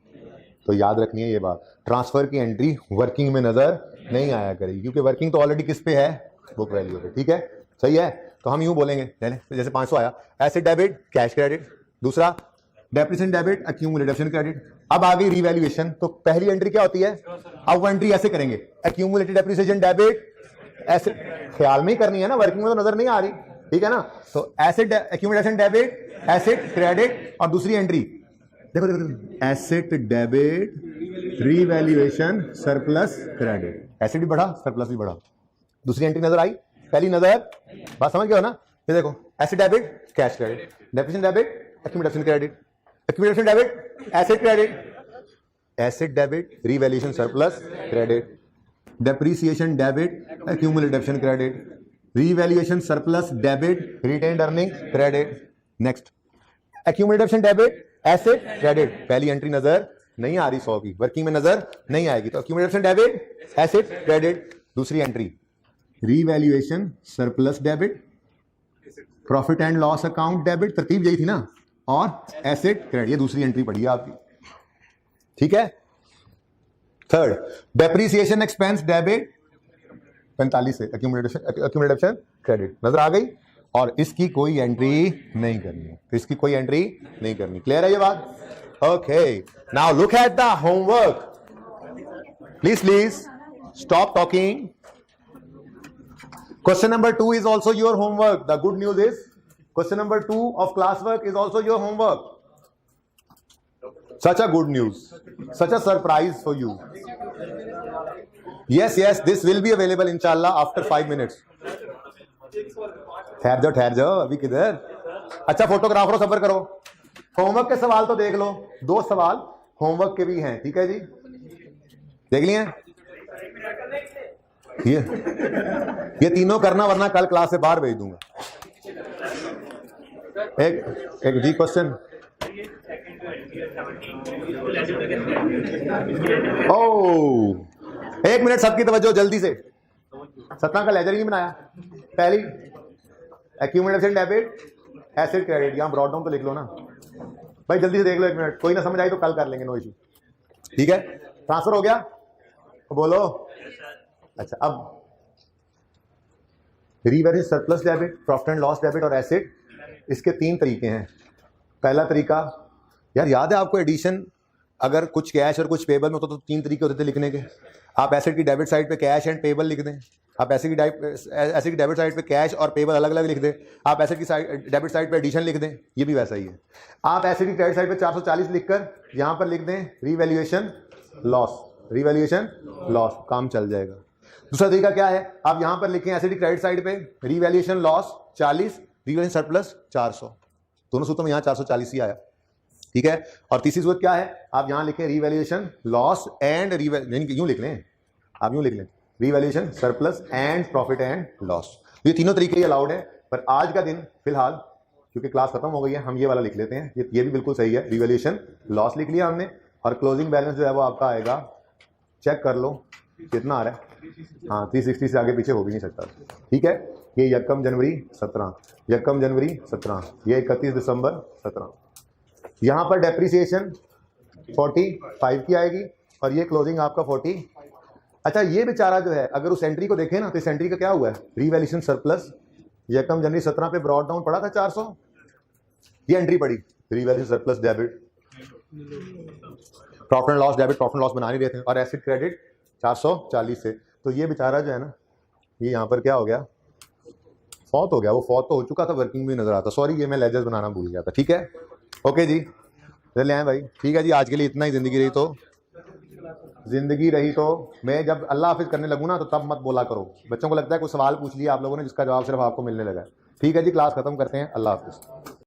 तो याद रखनी है ये बात, ट्रांसफर की एंट्री वर्किंग में नजर नहीं आया करेगी, क्योंकि वर्किंग तो ऑलरेडी किस पे है? बुक वैल्यू पे, ठीक है, सही है। तो हम यूं बोलेंगे, जैसे 500 आया, एसेट डेबिट कैश क्रेडिट, दूसरा डेप्रीसिएशन डेबिट एक्यूमुलेटेड क्रेडिट। अब आ गई रिवैल्यूएशन, तो पहली एंट्री क्या होती है? अब वो एंट्री ऐसे करेंगे, एक्यूमुलेटेड डेप्रीसिएशन डेबिट, ऐसे ख्याल में ही करनी है ना, वर्किंग में तो नजर नहीं आ रही, ठीक है ना। तो asset accumulation debit asset credit, और दूसरी एंट्री देखो asset debit revaluation surplus credit, asset भी बढ़ा सरप्लस भी बढ़ा। दूसरी एंट्री नजर आई, पहली नजर, बात समझ गए हो ना। ये देखो asset debit cash credit, depreciation debit accumulation credit, accumulation debit asset credit, asset debit revaluation surplus credit, depreciation debit accumulated credit, revaluation surplus debit retained earning credit. Next accumulated debit asset credit, पहली entry नजर नहीं आ रही 100 की, working में नजर नहीं आएगी, तो एक्यूमुलेटेड डेबिट एसेट क्रेडिट। दूसरी entry revaluation surplus debit, profit and loss account debit, तरतीब यही थी ना, और एसेट क्रेडिट, ये दूसरी एंट्री पड़ी है आपकी, ठीक है। थर्ड डेप्रीसिएशन एक्सपेंस डेबिट 45 से एक्यूमुलेटेड क्रेडिट नजर आ गई, और इसकी कोई एंट्री नहीं करनी है, तो इसकी कोई एंट्री नहीं करनी। क्लियर है ये बात? Okay, now look at the homework please. Stop talking. Question number 2 is also your homework. The good news is question number 2 of classwork is also your homework. Such a good news. Such a surprise for you. Yes, this will be available inshallah after 5 minutes. ठहर जाओ अभी किधर। अच्छा फोटोग्राफरों सब्र करो, homework के सवाल तो देख लो, 2 सवाल होमवर्क के भी हैं, ठीक है जी, देख लिए ये तीनों करना, वरना कल क्लास से बाहर भेज दूंगा। एक जी क्वेश्चन। ओह 1 मिनट सबकी तवज्जो जल्दी से। 17 का लेजर ही नहीं बनाया। पहली एक्यूमुलेशन डेबिट, एसेट क्रेडिट, यहां ब्रॉड डाउन तो लिख लो ना भाई, जल्दी से देख लो 1 मिनट, कोई ना समझ आई तो कल कर लेंगे, नो इशू, ठीक है। ट्रांसफर हो गया तो बोलो। अच्छा अब revalue surplus debit, profit and loss debit और एसेट, इसके 3 तरीके हैं। पहला तरीका यार याद है आपको, एडिशन अगर कुछ कैश और कुछ पेबल में होता तो 3 तरीके होते थे लिखने के। आप एसेट की डेबिट साइड पे कैश एंड पेबल लिख दें, आप एसेट की डेबिट साइड पे कैश और पेबल अलग अलग लिख दें, आप एसेट की डेबिट साइड पे एडिशन लिख दें, ये भी वैसा ही है। आप एसेट की क्रेडिट साइड पे 440 लिखकर यहाँ पर लिख दें रिवैल्यूएशन लॉस, रिवैल्यूएशन लॉस, काम चल जाएगा। दूसरा तरीका क्या है, आप यहाँ पर लिखें एसेट की क्रेडिट साइड पे रिवैल्यूएशन लॉस 40, रिवैल्यूएशन सरप्लस 400, दोनों सूत्रों में यहाँ 440 ही आया, ठीक है। और तीसरी सूरत क्या है, आप यहां लिखें रिवैल्यूएशन लॉस एंड यूं लिख लें, आप यूं लिख लें revaluation surplus and profit and loss. ये तीनों तरीके ही अलाउड है, पर आज का दिन फिलहाल क्योंकि क्लास खत्म हो गई है, हम ये वाला लिख लेते हैं। ये भी बिल्कुल सही है, रिवैल्यूएशन लॉस लिख लिया हमने, और क्लोजिंग बैलेंस जो है वो आपका आएगा, चेक कर लो कितना आ रहा है, हाँ 360 से आगे पीछे हो भी नहीं सकता, ठीक है। ये यकम जनवरी 17, यकम जनवरी 17, ये 31 दिसंबर 17। यहां पर डेप्रिसिएशन 45 की आएगी और ये क्लोजिंग आपका 40। अच्छा ये बेचारा जो है, अगर उस एंट्री को देखें ना तो इस एंट्री का क्या हुआ है, रिवैल्यूएशन सरप्लस यकम जनवरी 17 पे ब्रॉड डाउन पड़ा था 400, ये एंट्री पड़ी revaluation surplus debit, profit and loss debit, profit and loss बना नहीं रहे थे, और एसेट क्रेडिट 440 से। तो ये बेचारा जो है ना, ये यहाँ पर क्या हो गया, फौत हो गया। वो फौत तो हो चुका था, वर्किंग भी नजर आता, सॉरी ये मैं लेजर्स बनाना भूल गया था, ठीक है। ओके जी चले आए भाई, ठीक है जी, आज के लिए इतना ही। जिंदगी रही तो मैं जब अल्लाह हाफिज करने लगूँ ना तो तब मत बोला करो, बच्चों को लगता है कोई सवाल पूछ लिया आप लोगों ने जिसका जवाब सिर्फ आपको मिलने लगा है, ठीक है जी। क्लास खत्म करते हैं, अल्लाह हाफिज।